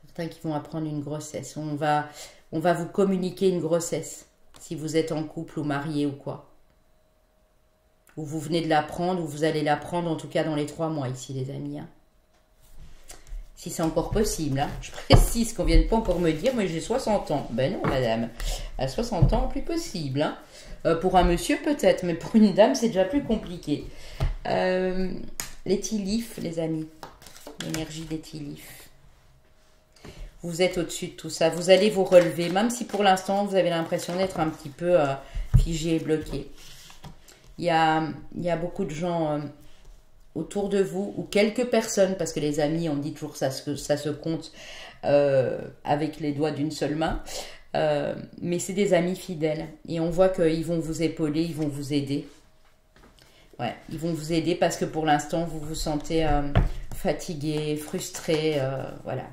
Certains qui vont apprendre une grossesse. On va vous communiquer une grossesse, si vous êtes en couple ou marié ou quoi. Ou vous venez de l'apprendre, ou vous allez l'apprendre en tout cas dans les 3 mois ici, les amis. Hein. Si c'est encore possible. Hein. Je précise qu'on ne vienne pas encore me dire, mais j'ai 60 ans. Ben non, madame. À 60 ans, plus possible. Hein. Pour un monsieur, peut-être, mais pour une dame, c'est déjà plus compliqué. Les tilifs, les amis. L'énergie des tilifs. Vous êtes au-dessus de tout ça. Vous allez vous relever, même si pour l'instant, vous avez l'impression d'être un petit peu figé et bloqué. Il y a beaucoup de gens autour de vous, ou quelques personnes, parce que les amis, on dit toujours ça se compte avec les doigts d'une seule main, mais c'est des amis fidèles. Et on voit qu'ils vont vous épauler, ils vont vous aider. Ouais, ils vont vous aider parce que pour l'instant, vous vous sentez fatigué, frustré, voilà.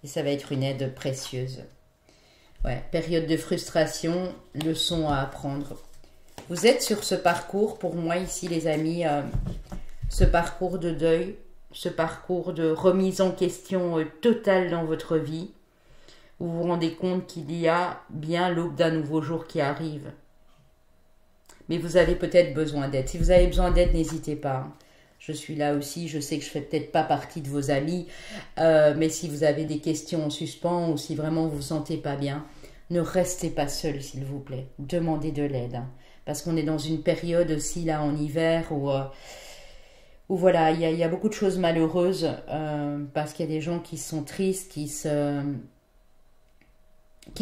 Et ça va être une aide précieuse. Ouais, période de frustration, leçon à apprendre. Vous êtes sur ce parcours, pour moi ici les amis, ce parcours de deuil, ce parcours de remise en question totale dans votre vie. Vous vous rendez compte qu'il y a bien l'aube d'un nouveau jour qui arrive. Mais vous avez peut-être besoin d'aide. Si vous avez besoin d'aide, n'hésitez pas. Je suis là aussi, je sais que je ne fais peut-être pas partie de vos amis, mais si vous avez des questions en suspens ou si vraiment vous vous sentez pas bien, ne restez pas seul s'il vous plaît. Demandez de l'aide. Hein, parce qu'on est dans une période aussi là en hiver où voilà, il y a beaucoup de choses malheureuses parce qu'il y a des gens qui sont tristes, qui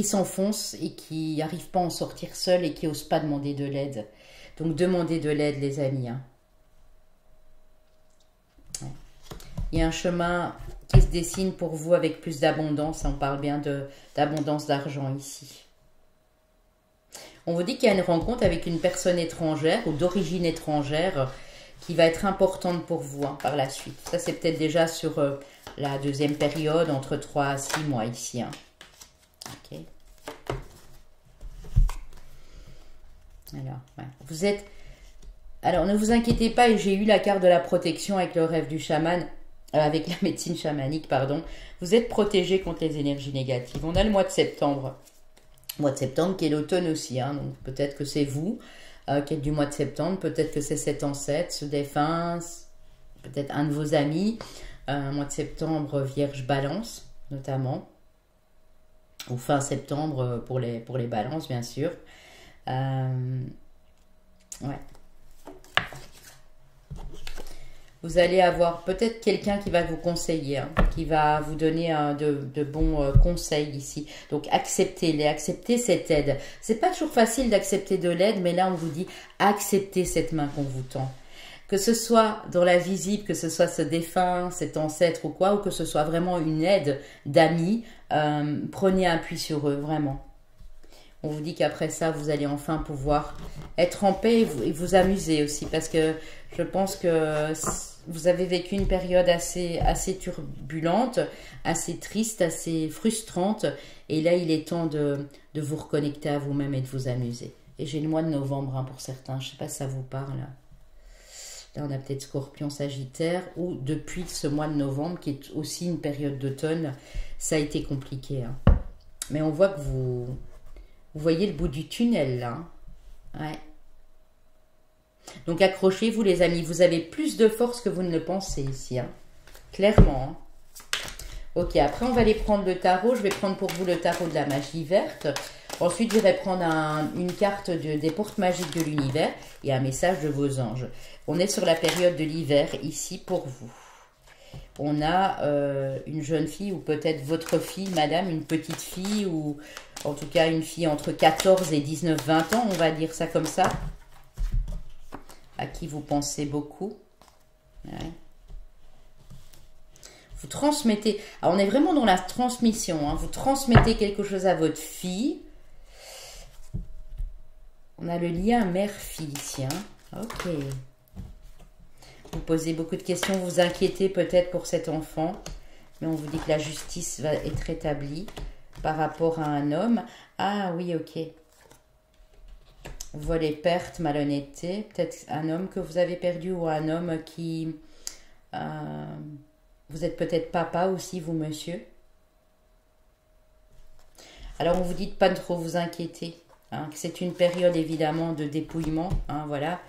s'enfoncent et qui n'arrivent pas à en sortir seuls et qui n'osent pas demander de l'aide. Donc demandez de l'aide les amis. Hein. Ouais. Il y a un chemin qui se dessine pour vous avec plus d'abondance. On parle bien d'abondance d'argent ici. On vous dit qu'il y a une rencontre avec une personne étrangère ou d'origine étrangère qui va être importante pour vous hein, par la suite. Ça, c'est peut-être déjà sur la deuxième période, entre 3 à 6 mois ici. Hein. Ok. Alors, ouais. Vous êtes... Alors, ne vous inquiétez pas, et j'ai eu la carte de la protection avec le rêve du chaman, avec la médecine chamanique, pardon. Vous êtes protégé contre les énergies négatives. On a le mois de septembre. Mois de septembre qui est l'automne aussi. Hein, donc, peut-être que c'est vous qui êtes du mois de septembre. Peut-être que c'est cet ancêtre, ce défunt, peut-être un de vos amis. Mois de septembre, Vierge Balance, notamment. Ou fin septembre pour les balances, bien sûr. Ouais. Vous allez avoir peut-être quelqu'un qui va vous conseiller, hein, qui va vous donner de bons conseils ici. Donc acceptez-les, acceptez cette aide. C'est pas toujours facile d'accepter de l'aide, mais là on vous dit acceptez cette main qu'on vous tend. Que ce soit dans la visible, que ce soit ce défunt, cet ancêtre ou quoi, ou que ce soit vraiment une aide d'amis, prenez appui sur eux, vraiment. On vous dit qu'après ça, vous allez enfin pouvoir être en paix et vous amuser aussi. Parce que je pense que vous avez vécu une période assez turbulente, assez triste, assez frustrante. Et là, il est temps de vous reconnecter à vous-même et de vous amuser. Et j'ai le mois de novembre hein, pour certains. Je ne sais pas si ça vous parle. Là, on a peut-être Scorpion, Sagittaire. Ou depuis ce mois de novembre, qui est aussi une période d'automne, ça a été compliqué. Hein. Mais on voit que vous voyez le bout du tunnel, là. Ouais. Donc, accrochez-vous, les amis. Vous avez plus de force que vous ne le pensez ici. Hein. Clairement. Hein. Ok, après, on va aller prendre le tarot. Je vais prendre pour vous le tarot de la magie verte. Ensuite, je vais prendre une carte des portes magiques de l'univers et un message de vos anges. On est sur la période de l'hiver, ici, pour vous. On a une jeune fille ou peut-être votre fille, madame, une petite fille ou en tout cas une fille entre 14 et 19-20 ans, on va dire ça comme ça, à qui vous pensez beaucoup. Ouais. Vous transmettez, alors on est vraiment dans la transmission, hein. Vous transmettez quelque chose à votre fille. On a le lien mère-fille ici. Hein. Ok. Vous posez beaucoup de questions, vous vous inquiétez peut-être pour cet enfant, mais on vous dit que la justice va être établie par rapport à un homme. Ah oui, ok. Voler, perte, malhonnêteté, peut-être un homme que vous avez perdu ou un homme qui... vous êtes peut-être papa aussi, vous, monsieur. Alors, on vous dit de pas trop vous inquiéter, hein, que c'est une période évidemment de dépouillement, hein, voilà,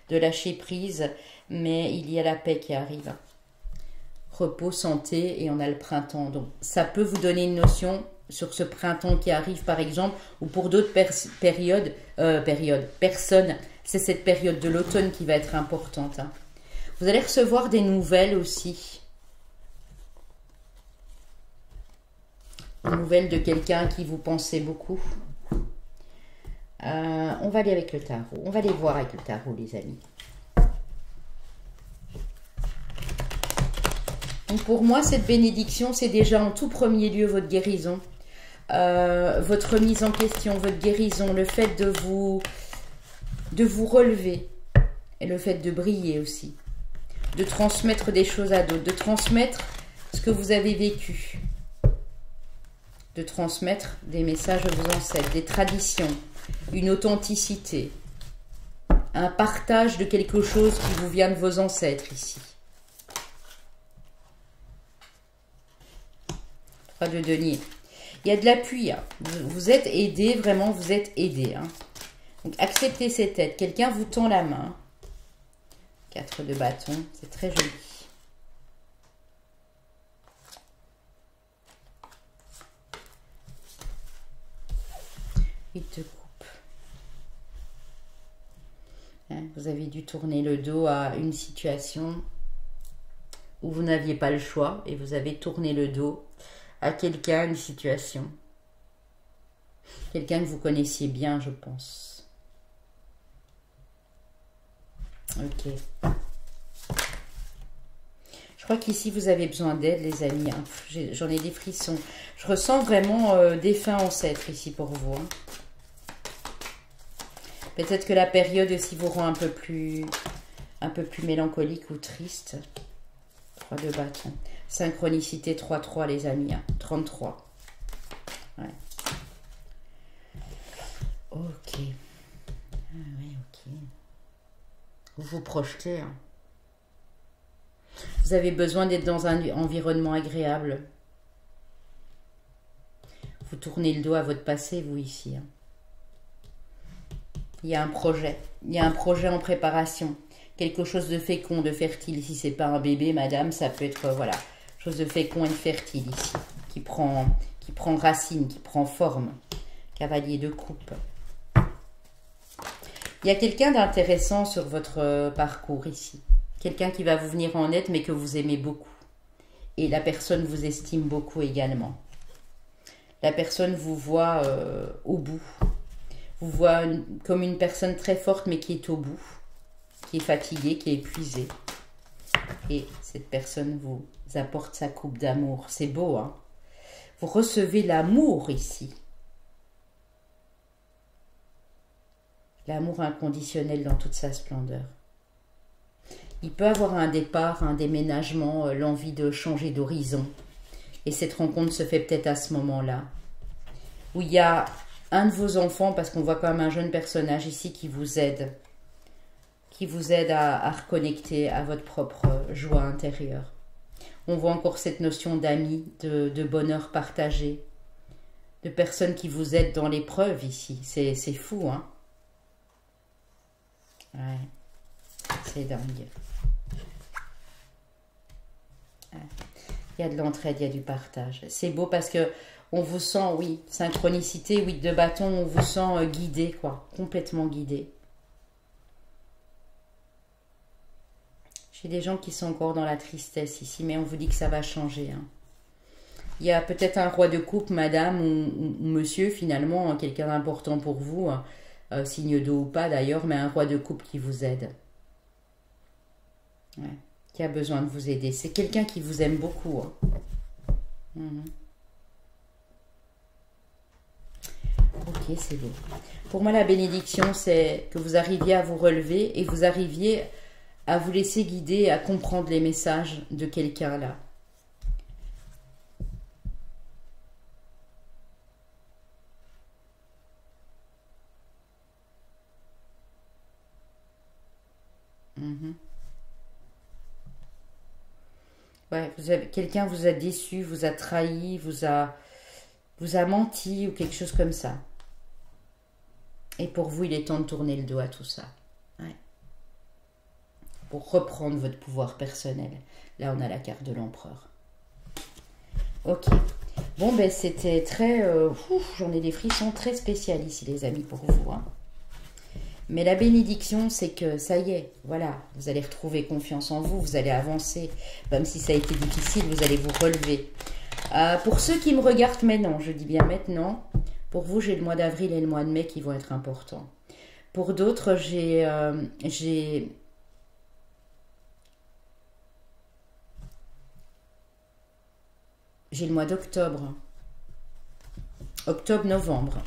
de lâcher prise, mais il y a la paix qui arrive. Repos, santé, et on a le printemps. Donc, ça peut vous donner une notion sur ce printemps qui arrive, par exemple, ou pour d'autres personnes, c'est cette période de l'automne qui va être importante. Hein. Vous allez recevoir des nouvelles aussi. Des nouvelles de quelqu'un qui vous pensez beaucoup. On va aller avec le tarot. On va aller voir avec le tarot, les amis. Donc pour moi, cette bénédiction, c'est déjà en tout premier lieu votre guérison. Votre remise en question, votre guérison, le fait de vous relever et le fait de briller aussi. De transmettre des choses à d'autres, de transmettre ce que vous avez vécu. De transmettre des messages à vos ancêtres, des traditions, une authenticité, un partage de quelque chose qui vous vient de vos ancêtres ici. 3 de denier. Il y a de l'appui. Hein. Vous êtes aidé, vraiment, vous êtes aidé. Hein. Donc, acceptez cette aide. Quelqu'un vous tend la main. 4 de bâton. C'est très joli. Il te coupe. Hein, vous avez dû tourner le dos à une situation où vous n'aviez pas le choix et vous avez tourné le dos à quelqu'un, une situation. Quelqu'un que vous connaissiez bien, je pense. Ok. Je crois qu'ici, vous avez besoin d'aide, les amis. Hein. J'en ai des frissons. Je ressens vraiment des fins ancêtres ici pour vous. Hein. Peut-être que la période aussi vous rend un peu plus mélancolique ou triste. 3 de bâton. Synchronicité 3-3, les amis. Hein. 33. Ouais. Ok. Ah ouais, ok. Vous vous projetez. Hein. Vous avez besoin d'être dans un environnement agréable. Vous tournez le dos à votre passé, vous, ici. Hein. Il y a un projet. Il y a un projet en préparation. Quelque chose de fécond, de fertile. Si ce n'est pas un bébé, madame, ça peut être, voilà, chose de fécond et de fertile ici. Qui prend racine, qui prend forme. Cavalier de coupe. Il y a quelqu'un d'intéressant sur votre parcours ici. Quelqu'un qui va vous venir en aide, mais que vous aimez beaucoup. Et la personne vous estime beaucoup également. La personne vous voit au bout. Vous voit comme une personne très forte, mais qui est au bout. Qui est fatiguée, qui est épuisée. Et cette personne vous apporte sa coupe d'amour. C'est beau, hein? Vous recevez l'amour ici. L'amour inconditionnel dans toute sa splendeur. Il peut avoir un départ, un déménagement, l'envie de changer d'horizon. Et cette rencontre se fait peut-être à ce moment-là. Où il y a un de vos enfants, parce qu'on voit quand même un jeune personnage ici qui vous aide. Qui vous aide à reconnecter à votre propre joie intérieure. On voit encore cette notion d'amis, de bonheur partagé. De personnes qui vous aident dans l'épreuve ici. C'est fou, hein? Ouais. C'est dingue. Il y a de l'entraide, il y a du partage. C'est beau parce que on vous sent, oui, synchronicité, 8 de bâton, on vous sent guidé, quoi. Complètement guidé. J'ai des gens qui sont encore dans la tristesse ici, mais on vous dit que ça va changer. Hein. Il y a peut-être un roi de coupe, madame ou monsieur, finalement, hein, quelqu'un d'important pour vous, hein, signe d'eau ou pas d'ailleurs, mais un roi de coupe qui vous aide. Ouais. Qui a besoin de vous aider. C'est quelqu'un qui vous aime beaucoup. Hein. Ok, c'est beau. Pour moi, la bénédiction, c'est que vous arriviez à vous relever et vous arriviez à vous laisser guider, à comprendre les messages de quelqu'un là. Ouais, quelqu'un vous a déçu, vous a trahi, vous a menti ou quelque chose comme ça. Et pour vous, il est temps de tourner le dos à tout ça. Ouais. Pour reprendre votre pouvoir personnel. Là, on a la carte de l'empereur. Ok. Bon, ben c'était très... j'en ai des frissons très spéciaux ici, les amis, pour vous. Hein. Mais la bénédiction, c'est que ça y est, voilà, vous allez retrouver confiance en vous, vous allez avancer. Même si ça a été difficile, vous allez vous relever. Pour ceux qui me regardent maintenant, je dis bien maintenant, pour vous, j'ai le mois d'avril et le mois de mai qui vont être importants. Pour d'autres, j'ai le mois d'octobre. Octobre-novembre.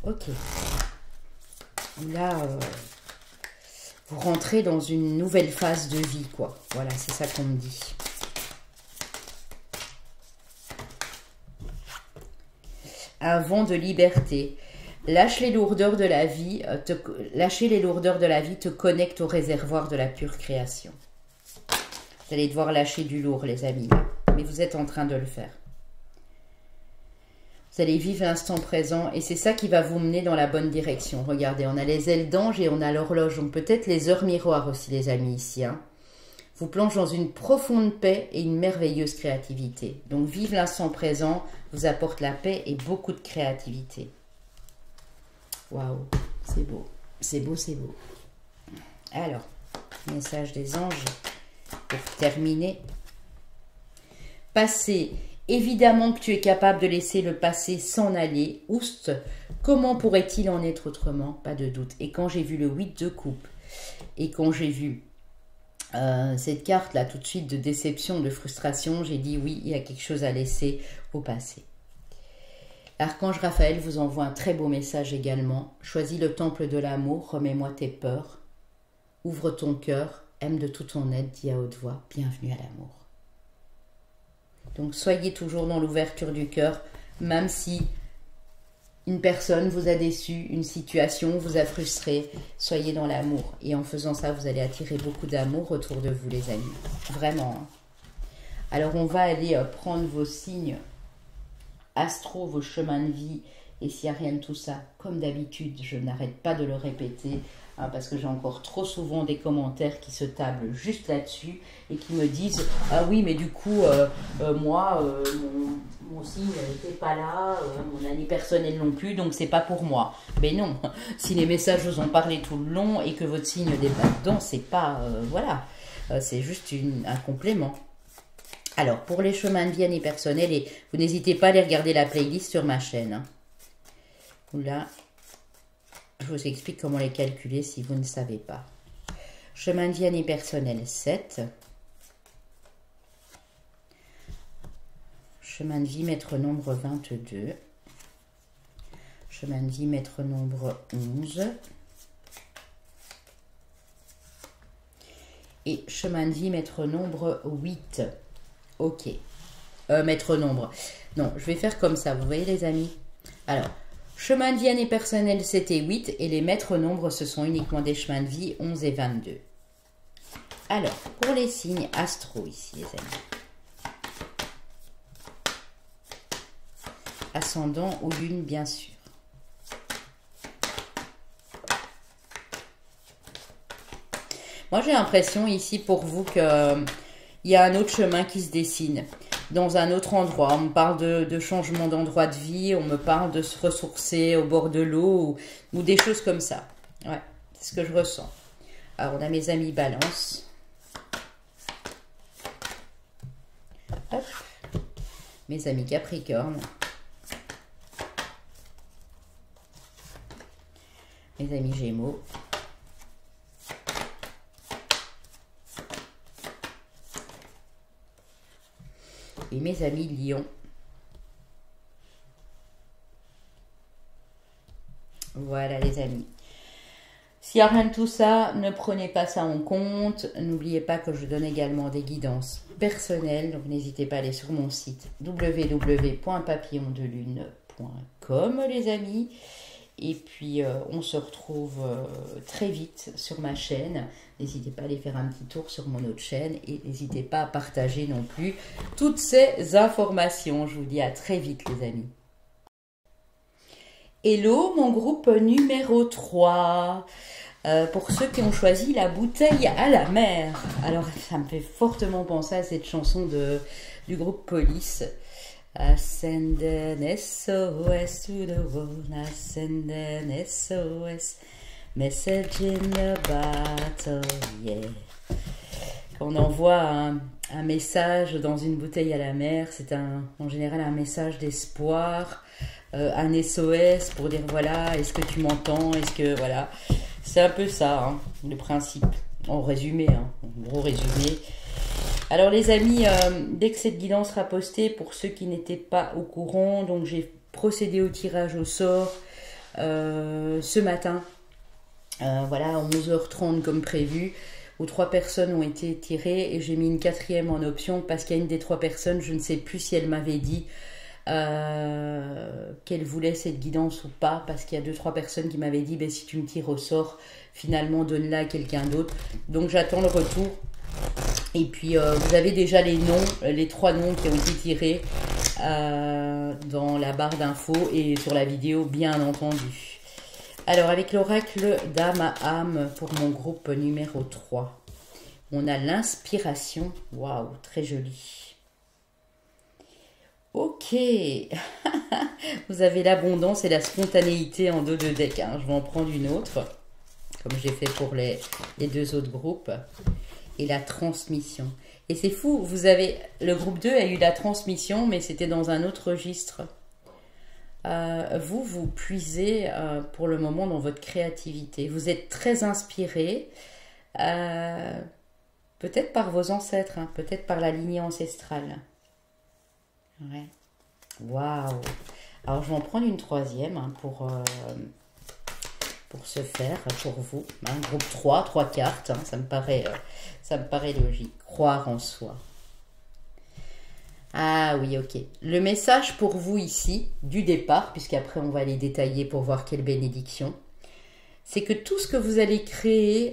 Ok. Là, vous rentrez dans une nouvelle phase de vie, quoi. Voilà, c'est ça qu'on me dit. Un vent de liberté. Lâche les lourdeurs de la vie. Lâcher les lourdeurs de la vie te connecte au réservoir de la pure création. Vous allez devoir lâcher du lourd, les amis. Mais vous êtes en train de le faire. Vous allez vivre l'instant présent et c'est ça qui va vous mener dans la bonne direction. Regardez, on a les ailes d'ange et on a l'horloge. Donc peut-être les heures miroirs aussi, les amis, ici. Hein. Vous plonge dans une profonde paix et une merveilleuse créativité. Donc vivre l'instant présent vous apporte la paix et beaucoup de créativité. Waouh, c'est beau. C'est beau, c'est beau. Alors, message des anges pour terminer. Passé. Évidemment que tu es capable de laisser le passé s'en aller. Oust, comment pourrait-il en être autrement? Pas de doute. Et quand j'ai vu le 8 de coupe, et quand j'ai vu Cette carte là tout de suite de déception, de frustration, j'ai dit oui, il y a quelque chose à laisser au passé. L'archange Raphaël vous envoie un très beau message également. Choisis le temple de l'amour, remets-moi tes peurs. Ouvre ton cœur, aime de tout ton être, dis à haute voix, bienvenue à l'amour. Donc soyez toujours dans l'ouverture du cœur, même si une personne vous a déçu, une situation vous a frustré, soyez dans l'amour. Et en faisant ça, vous allez attirer beaucoup d'amour autour de vous, les amis. Vraiment. Hein. Alors, on va aller prendre vos signes astro, vos chemins de vie. Et s'il n'y a rien de tout ça, comme d'habitude, je n'arrête pas de le répéter, hein, parce que j'ai encore trop souvent des commentaires qui se tablent juste là-dessus et qui me disent « Ah oui, mais du coup, moi, mon signe n'était pas là, mon année personnelle non plus, donc c'est pas pour moi. » Mais non, si les messages vous ont parlé tout le long et que votre signe n'est pas dedans, c'est pas... voilà, c'est juste un complément. Alors, pour les chemins de vie année personnelle, et vous n'hésitez pas à aller regarder la playlist sur ma chaîne. Hein. Là, je vous explique comment les calculer si vous ne savez pas. Chemin de vie année personnelle 7. Chemin de vie maître nombre 22. Chemin de vie maître nombre 11. Et chemin de vie maître nombre 8. Ok. Maître nombre. Non, je vais faire comme ça, vous voyez les amis. Alors, chemin de vie année personnelle, c'était 8 et les maîtres nombres, ce sont uniquement des chemins de vie 11 et 22. Alors, pour les signes astro ici, les amis. Ascendant ou lune, bien sûr. Moi, j'ai l'impression ici pour vous qu'il y a un autre chemin qui se dessine. Dans un autre endroit. On me parle de changement d'endroit de vie, on me parle de se ressourcer au bord de l'eau ou des choses comme ça. Ouais, c'est ce que je ressens. Alors, on a mes amis Balance. Hop. Mes amis Capricorne. Mes amis Gémeaux. Et mes amis Lion. Voilà les amis. S'il n'y a rien de tout ça, ne prenez pas ça en compte. N'oubliez pas que je donne également des guidances personnelles. Donc n'hésitez pas à aller sur mon site www.papillondelune.com les amis. Et puis, on se retrouve très vite sur ma chaîne. N'hésitez pas à aller faire un petit tour sur mon autre chaîne. Et n'hésitez pas à partager non plus toutes ces informations. Je vous dis à très vite, les amis. Hello, mon groupe numéro 3. Pour ceux qui ont choisi la bouteille à la mer. Alors, ça me fait fortement penser à cette chanson du groupe Police. I send an SOS to the world, I send an SOS, message in the battle, yeah. Quand on envoie un message dans une bouteille à la mer, c'est en général un message d'espoir, un SOS pour dire voilà, est-ce que tu m'entends, est-ce que voilà. C'est un peu ça, hein, le principe, en résumé, hein, en gros résumé. Alors les amis, dès que cette guidance sera postée, pour ceux qui n'étaient pas au courant, donc j'ai procédé au tirage au sort ce matin, voilà, à 11h30 comme prévu, où 3 personnes ont été tirées et j'ai mis une 4e en option parce qu'il y a une des 3 personnes, je ne sais plus si elle m'avait dit qu'elle voulait cette guidance ou pas, parce qu'il y a 2-3 personnes qui m'avaient dit, ben, si tu me tires au sort, finalement donne-la à quelqu'un d'autre. Donc j'attends le retour. Et puis, vous avez déjà les noms, les 3 noms qui ont été tirés dans la barre d'infos et sur la vidéo, bien entendu. Alors, avec l'oracle d'âme à âme pour mon groupe numéro 3, on a l'inspiration. Waouh, très joli. Ok. Vous avez l'abondance et la spontanéité en dos de deck. Hein. Je vais en prendre une autre, comme j'ai fait pour les 2 autres groupes. Et la transmission. Et c'est fou, vous avez le groupe 2 a eu la transmission, mais c'était dans un autre registre. Vous puisez pour le moment dans votre créativité. Vous êtes très inspiré. Peut-être par vos ancêtres, hein, peut-être par la lignée ancestrale. Ouais. Waouh. Alors, je vais en prendre une troisième hein, pour ce faire, pour vous. Hein, groupe 3 cartes, hein, ça me paraît logique. Croire en soi. Ah oui, ok. Le message pour vous ici, du départ, puisqu'après on va les détailler pour voir quelle bénédiction, c'est que tout ce que vous allez créer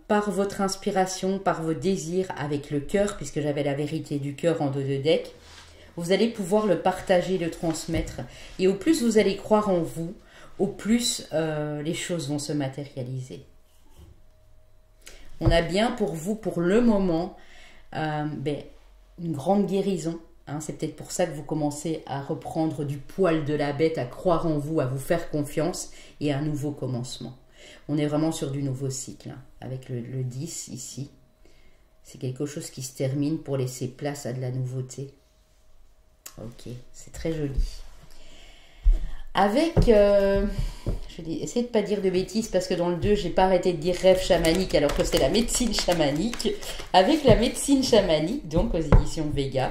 par votre inspiration, par vos désirs, avec le cœur, puisque j'avais la vérité du cœur en dos de deck, vous allez pouvoir le partager, le transmettre. Et au plus vous allez croire en vous, au plus les choses vont se matérialiser. On a bien pour vous, pour le moment, une grande guérison. Hein, c'est peut-être pour ça que vous commencez à reprendre du poil de la bête, à croire en vous, à vous faire confiance et un nouveau commencement. On est vraiment sur du nouveau cycle, hein, avec le 10 ici. C'est quelque chose qui se termine pour laisser place à de la nouveauté. Ok, c'est très joli. Avec, je vais essayer de ne pas dire de bêtises parce que dans le 2, j'ai pas arrêté de dire rêve chamanique alors que c'est la médecine chamanique. Avec la médecine chamanique, donc aux éditions Vega.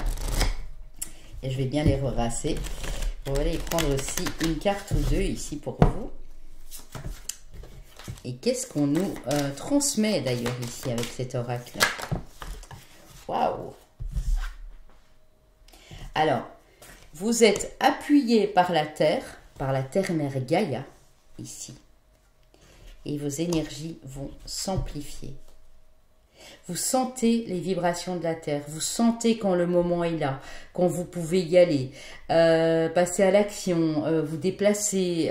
Et je vais bien les rerasser. On va aller prendre aussi une carte ou deux ici pour vous. Et qu'est-ce qu'on nous transmet d'ailleurs ici avec cet oracle? Waouh! Alors, vous êtes appuyé par la Terre mère Gaïa, ici. Et vos énergies vont s'amplifier. Vous sentez les vibrations de la Terre. Vous sentez quand le moment est là, quand vous pouvez y aller. Passer à l'action, vous déplacer,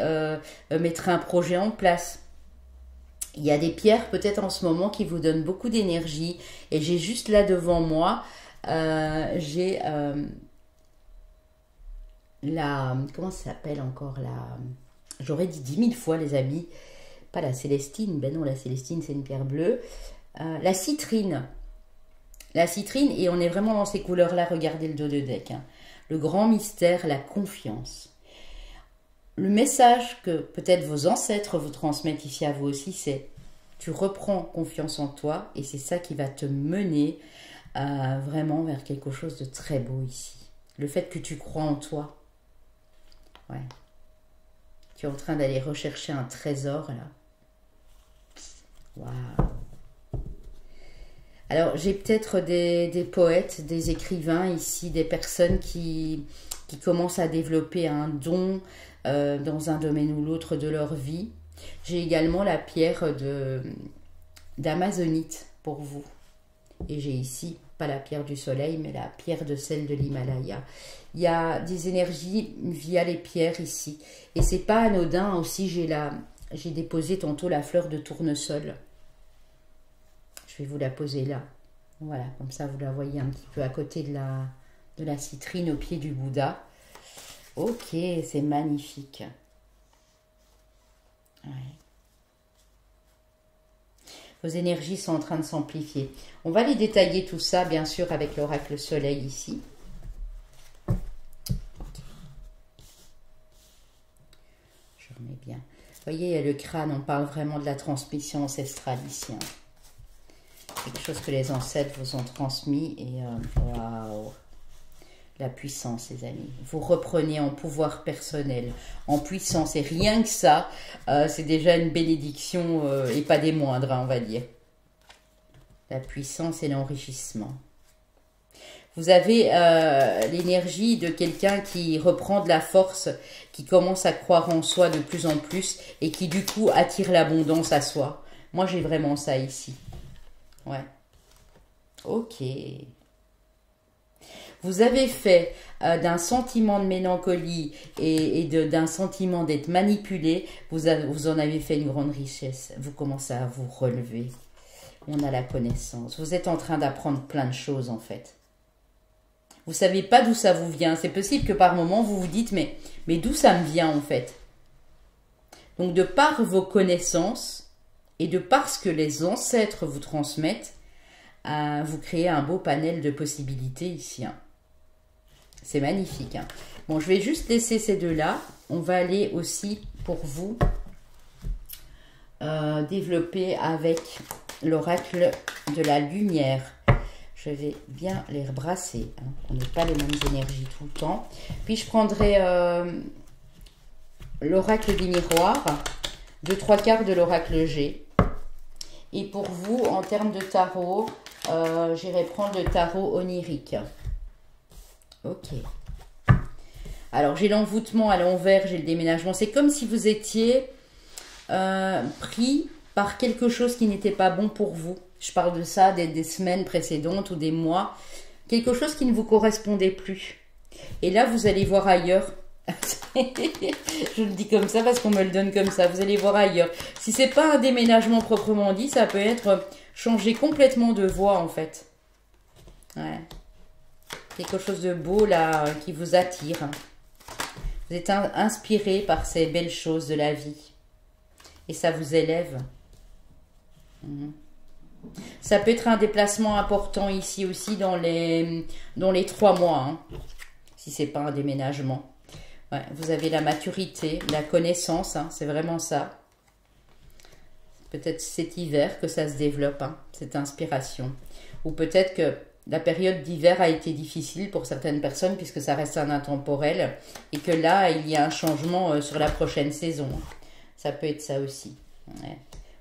mettre un projet en place. Il y a des pierres peut-être en ce moment qui vous donnent beaucoup d'énergie. Et j'ai juste là devant moi, j'ai... comment ça s'appelle encore j'aurais dit 10 000 fois les amis, pas la Célestine, ben non la Célestine c'est une pierre bleue, la citrine, et on est vraiment dans ces couleurs là, regardez le dos de deck, hein. Le grand mystère, la confiance. Le message que peut-être vos ancêtres vous transmettent ici à vous aussi, c'est tu reprends confiance en toi et c'est ça qui va te mener vraiment vers quelque chose de très beau ici. Le fait que tu crois en toi. Ouais. Tu es en train d'aller rechercher un trésor, là. Waouh. Alors, j'ai peut-être des poètes, des écrivains ici, des personnes qui commencent à développer un don dans un domaine ou l'autre de leur vie. J'ai également la pierre d'Amazonite pour vous. Et j'ai ici, pas la pierre du soleil, mais la pierre de sel de l'Himalaya. Il y a des énergies via les pierres ici. Et c'est pas anodin aussi, j'ai déposé tantôt la fleur de tournesol. Je vais vous la poser là. Voilà, comme ça vous la voyez un petit peu à côté de la citrine au pied du Bouddha. Ok, c'est magnifique. Ouais. Vos énergies sont en train de s'amplifier. On va les détailler tout ça, bien sûr, avec l'oracle soleil ici. Je remets bien. Vous voyez, le crâne, on parle vraiment de la transmission ancestrale ici. Hein. Quelque chose que les ancêtres vous ont transmis. Et waouh! La puissance, les amis. Vous reprenez en pouvoir personnel, en puissance. Et rien que ça, c'est déjà une bénédiction et pas des moindres, hein, on va dire. La puissance et l'enrichissement. Vous avez l'énergie de quelqu'un qui reprend de la force, qui commence à croire en soi de plus en plus et qui du coup attire l'abondance à soi. Moi, j'ai vraiment ça ici. Ouais. Ok. Vous avez fait d'un sentiment de mélancolie et d'un sentiment d'être manipulé, vous en avez fait une grande richesse. Vous commencez à vous relever. On a la connaissance. Vous êtes en train d'apprendre plein de choses en fait. Vous ne savez pas d'où ça vous vient. C'est possible que par moment vous vous dites mais d'où ça me vient en fait. Donc de par vos connaissances et de par ce que les ancêtres vous transmettent, vous créez un beau panel de possibilités ici. Hein. C'est magnifique. Hein. Bon, je vais juste laisser ces deux-là. On va aller aussi, pour vous, développer avec l'oracle de la lumière. Je vais bien les rebrasser. Hein. On n'est pas les mêmes énergies tout le temps. Puis je prendrai l'oracle des miroirs, 2/3 de l'oracle G. Et pour vous, en termes de tarot, j'irai prendre le tarot onirique. Ok. Alors, j'ai l'envoûtement à l'envers, j'ai le déménagement. C'est comme si vous étiez pris par quelque chose qui n'était pas bon pour vous. Je parle de ça des semaines précédentes ou des mois. Quelque chose qui ne vous correspondait plus. Et là, vous allez voir ailleurs. Je le dis comme ça parce qu'on me le donne comme ça. Vous allez voir ailleurs. Si c'est pas un déménagement proprement dit, ça peut être changer complètement de voie en fait. Ouais. Quelque chose de beau là qui vous attire. Vous êtes inspiré par ces belles choses de la vie. Et ça vous élève. Ça peut être un déplacement important ici aussi dans les 3 mois. Hein, si c'est pas un déménagement. Ouais, vous avez la maturité, la connaissance. Hein, c'est vraiment ça. Peut-être cet hiver que ça se développe. Hein, cette inspiration. Ou peut-être que la période d'hiver a été difficile pour certaines personnes puisque ça reste un intemporel et que là, il y a un changement sur la prochaine saison. Ça peut être ça aussi. Ouais.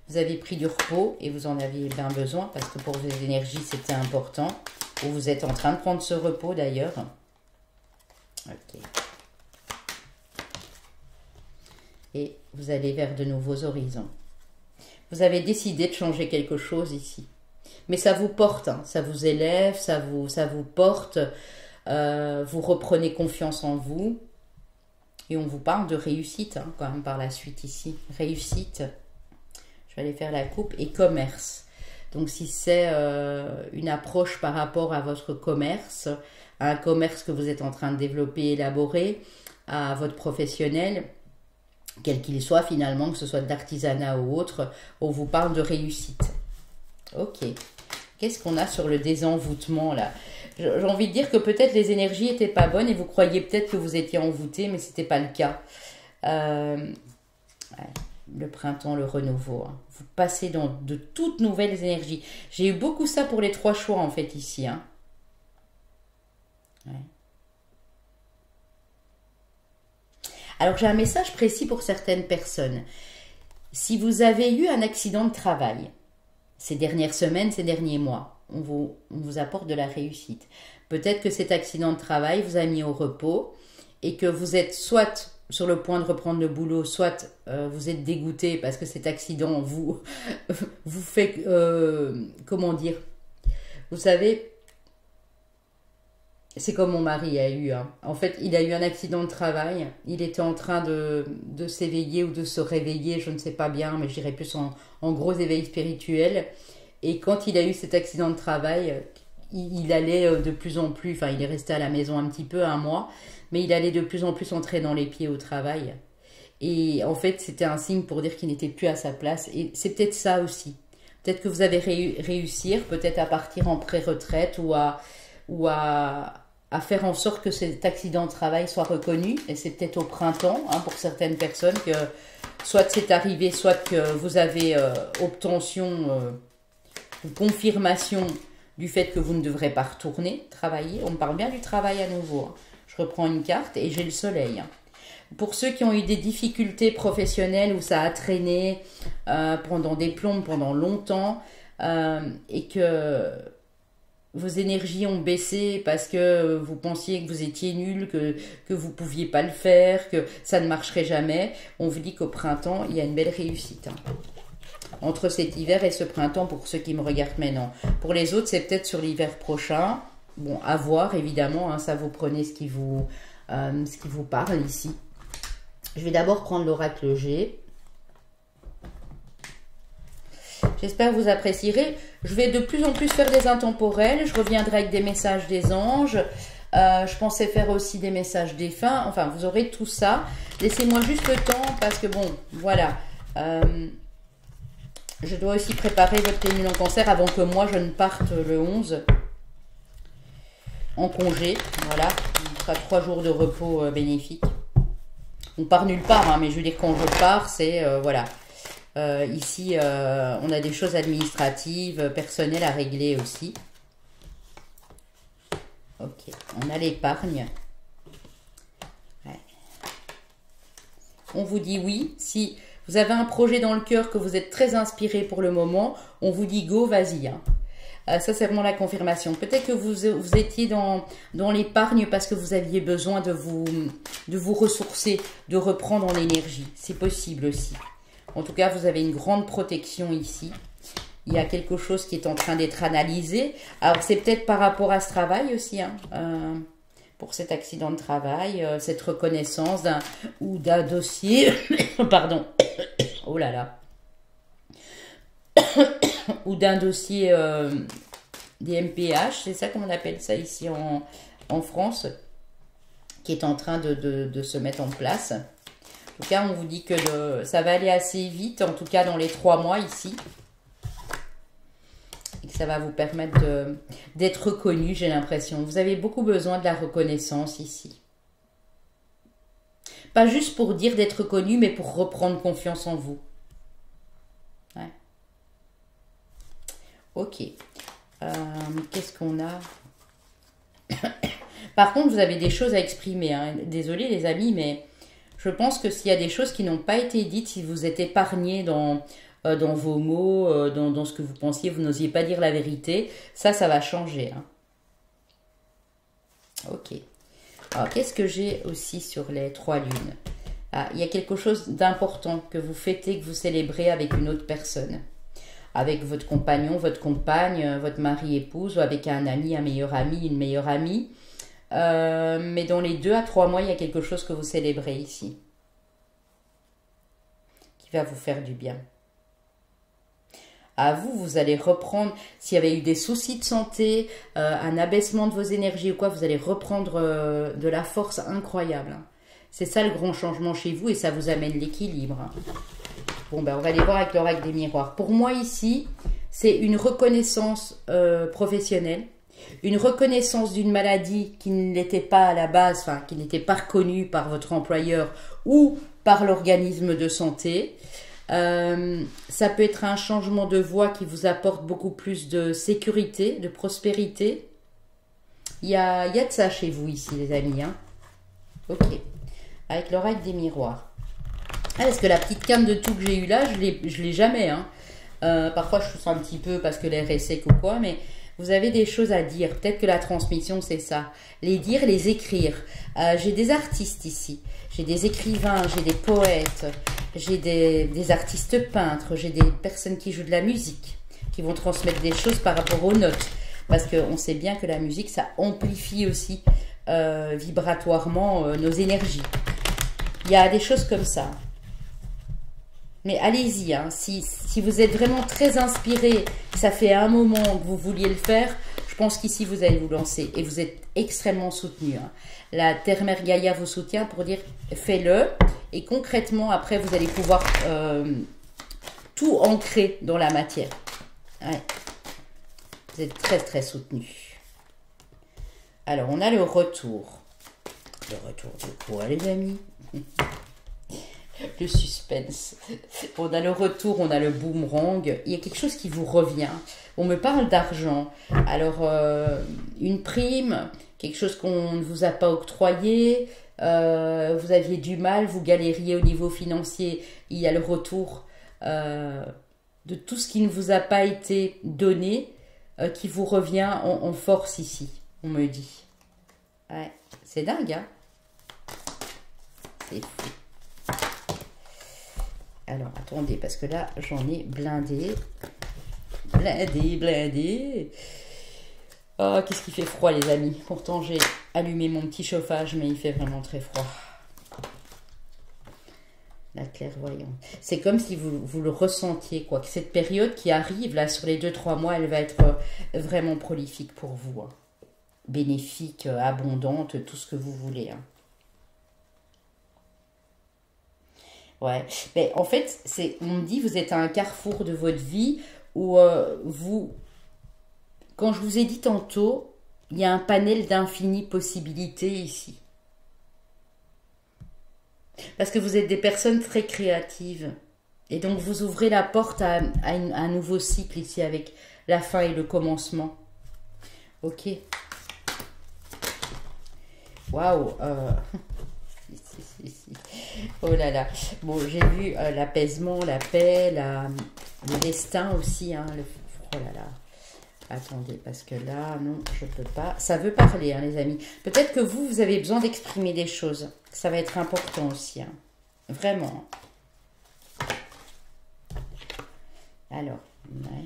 Vous avez pris du repos et vous en aviez bien besoin parce que pour vos énergies, c'était important. Ou vous êtes en train de prendre ce repos d'ailleurs. Ok. Et vous allez vers de nouveaux horizons. Vous avez décidé de changer quelque chose ici. Mais ça vous porte, hein, ça vous élève, ça vous porte, vous reprenez confiance en vous. Et on vous parle de réussite, hein, quand même par la suite ici. Réussite, je vais aller faire la coupe, et commerce. Donc si c'est une approche par rapport à votre commerce, à un commerce que vous êtes en train de développer, élaborer, à votre professionnel, quel qu'il soit finalement, que ce soit d'artisanat ou autre, on vous parle de réussite. Ok. Qu'est-ce qu'on a sur le désenvoûtement là? J'ai envie de dire que peut-être les énergies n'étaient pas bonnes et vous croyiez peut-être que vous étiez envoûté, mais ce n'était pas le cas. Ouais, le printemps, le renouveau. Hein. Vous passez dans de toutes nouvelles énergies. J'ai eu beaucoup ça pour les 3 choix en fait ici. Hein. Ouais. Alors j'ai un message précis pour certaines personnes. Si vous avez eu un accident de travail, ces dernières semaines, ces derniers mois, on vous apporte de la réussite. Peut-être que cet accident de travail vous a mis au repos et que vous êtes soit sur le point de reprendre le boulot, soit vous êtes dégoûté parce que cet accident vous fait, comment dire, vous savez, c'est comme mon mari a eu. Hein. En fait, il a eu un accident de travail. Il était en train de s'éveiller ou de se réveiller, je ne sais pas bien, mais je dirais plus en gros éveil spirituel. Et quand il a eu cet accident de travail, il allait de plus en plus, enfin il est resté à la maison un petit peu, 1 mois, mais il allait de plus en plus entrer dans les pieds au travail. Et en fait, c'était un signe pour dire qu'il n'était plus à sa place. Et c'est peut-être ça aussi. Peut-être que vous avez réussir, peut-être à partir en pré-retraite ou à faire en sorte que cet accident de travail soit reconnu. Et c'est peut-être au printemps, hein, pour certaines personnes, que soit c'est arrivé, soit que vous avez obtention ou confirmation du fait que vous ne devrez pas retourner travailler. On me parle bien du travail à nouveau. Hein. Je reprends une carte et j'ai le soleil. Hein. Pour ceux qui ont eu des difficultés professionnelles où ça a traîné pendant des plombes, pendant longtemps, et que vos énergies ont baissé parce que vous pensiez que vous étiez nul, que vous ne pouviez pas le faire, que ça ne marcherait jamais, on vous dit qu'au printemps, il y a une belle réussite. Hein. Entre cet hiver et ce printemps, pour ceux qui me regardent maintenant. Pour les autres, c'est peut-être sur l'hiver prochain. Bon, à voir, évidemment, hein, ça vous prenez ce qui vous parle ici. Je vais d'abord prendre l'oracle G. J'espère que vous apprécierez. Je vais de plus en plus faire des intemporels. Je reviendrai avec des messages des anges. Je pensais faire aussi des messages défunts. Enfin, vous aurez tout ça. Laissez-moi juste le temps parce que, bon, voilà. Je dois aussi préparer votre pleine lune en cancer avant que moi, je ne parte le 11 en congé. Voilà. Il sera 3 jours de repos bénéfique. On part nulle part, hein, mais je veux dire, quand je pars, c'est, voilà. Ici, on a des choses administratives, personnelles à régler aussi. Ok, on a l'épargne. Ouais. On vous dit oui. Si vous avez un projet dans le cœur, que vous êtes très inspiré pour le moment, on vous dit go, vas-y. Hein. Ça, c'est vraiment la confirmation. Peut-être que vous étiez dans l'épargne parce que vous aviez besoin de vous ressourcer, de reprendre en énergie. C'est possible aussi. En tout cas, vous avez une grande protection ici. Il y a quelque chose qui est en train d'être analysé. Alors, c'est peut-être par rapport à ce travail aussi, hein, pour cet accident de travail, cette reconnaissance d'un dossier, pardon, oh là là, ou d'un dossier des MPH, c'est ça qu'on appelle ça ici en France, qui est en train de se mettre en place. En tout cas, on vous dit que ça va aller assez vite, en tout cas dans les 3 mois ici. Et que ça va vous permettre d'être reconnu, j'ai l'impression. Vous avez beaucoup besoin de la reconnaissance ici. Pas juste pour dire d'être reconnu, mais pour reprendre confiance en vous. Ouais. Ok. Qu'est-ce qu'on a? Par contre, vous avez des choses à exprimer. Hein. Désolé les amis, mais je pense que s'il y a des choses qui n'ont pas été dites, si vous êtes épargné dans vos mots, dans ce que vous pensiez, vous n'osiez pas dire la vérité, ça va changer. Hein. Ok. Alors, qu'est-ce que j'ai aussi sur les 3 lunes? Ah, il y a quelque chose d'important que vous fêtez, que vous célébrez avec une autre personne. Avec votre compagnon, votre compagne, votre mari, épouse, ou avec un ami, un meilleur ami, une meilleure amie. Mais dans les 2 à 3 mois, il y a quelque chose que vous célébrez ici. Qui va vous faire du bien. À vous, vous allez reprendre, s'il y avait eu des soucis de santé, un abaissement de vos énergies ou quoi, vous allez reprendre de la force incroyable. Hein. C'est ça le grand changement chez vous et ça vous amène l'équilibre. Hein. Bon, ben on va aller voir avec l'oracle des miroirs. Pour moi ici, c'est une reconnaissance professionnelle, une reconnaissance d'une maladie qui n'était pas à la base, enfin qui n'était pas reconnue par votre employeur ou par l'organisme de santé. Ça peut être un changement de voie qui vous apporte beaucoup plus de sécurité, de prospérité. Il y a de ça chez vous ici, les amis. Hein. Ok. Avec l'oracle des miroirs. Ah, parce que la petite canne de tout que j'ai eue là, je l'ai jamais. Hein. Parfois, je tousse un petit peu parce que l'air est sec ou quoi, mais vous avez des choses à dire. Peut-être que la transmission, c'est ça. Les dire, les écrire. J'ai des artistes ici. J'ai des écrivains, j'ai des poètes, j'ai des artistes peintres, j'ai des personnes qui jouent de la musique, qui vont transmettre des choses par rapport aux notes. Parce qu'on sait bien que la musique, ça amplifie aussi vibratoirement nos énergies. Il y a des choses comme ça. Mais allez-y, hein, si vous êtes vraiment très inspiré, ça fait un moment que vous vouliez le faire, je pense qu'ici vous allez vous lancer et vous êtes extrêmement soutenu. Hein. La Terre-Mère Gaïa vous soutient pour dire fais-le et concrètement après vous allez pouvoir tout ancrer dans la matière. Ouais. Vous êtes très très soutenu. Alors on a le retour. Le retour de quoi les amis? Le suspense. On a le retour, on a le boomerang. Il y a quelque chose qui vous revient. On me parle d'argent. Alors, une prime, quelque chose qu'on ne vous a pas octroyé. Vous aviez du mal, vous galériez au niveau financier. Il y a le retour de tout ce qui ne vous a pas été donné qui vous revient en force ici, on me dit. Ouais, c'est dingue, hein? C'est fou. Alors, attendez, parce que là, j'en ai blindé. Blindé. Oh, qu'est-ce qu'il fait froid, les amis. Pourtant, j'ai allumé mon petit chauffage, mais il fait vraiment très froid. La clairvoyante. C'est comme si vous le ressentiez, quoi. Que cette période qui arrive, là, sur les 2-3 mois, elle va être vraiment prolifique pour vous. Hein. Bénéfique, abondante, tout ce que vous voulez, hein. Ouais, mais en fait, on me dit, vous êtes à un carrefour de votre vie où quand je vous ai dit tantôt, il y a un panel d'infinies possibilités ici. Parce que vous êtes des personnes très créatives. Et donc, vous ouvrez la porte à un nouveau cycle ici avec la fin et le commencement. Ok. Waouh. Oh là là. Bon, j'ai vu l'apaisement, la paix, le destin aussi. Hein, oh là là. Attendez, parce que là, non, je ne peux pas. Ça veut parler, hein, les amis. Peut-être que vous avez besoin d'exprimer des choses. Ça va être important aussi. Hein. Vraiment. Alors, ouais.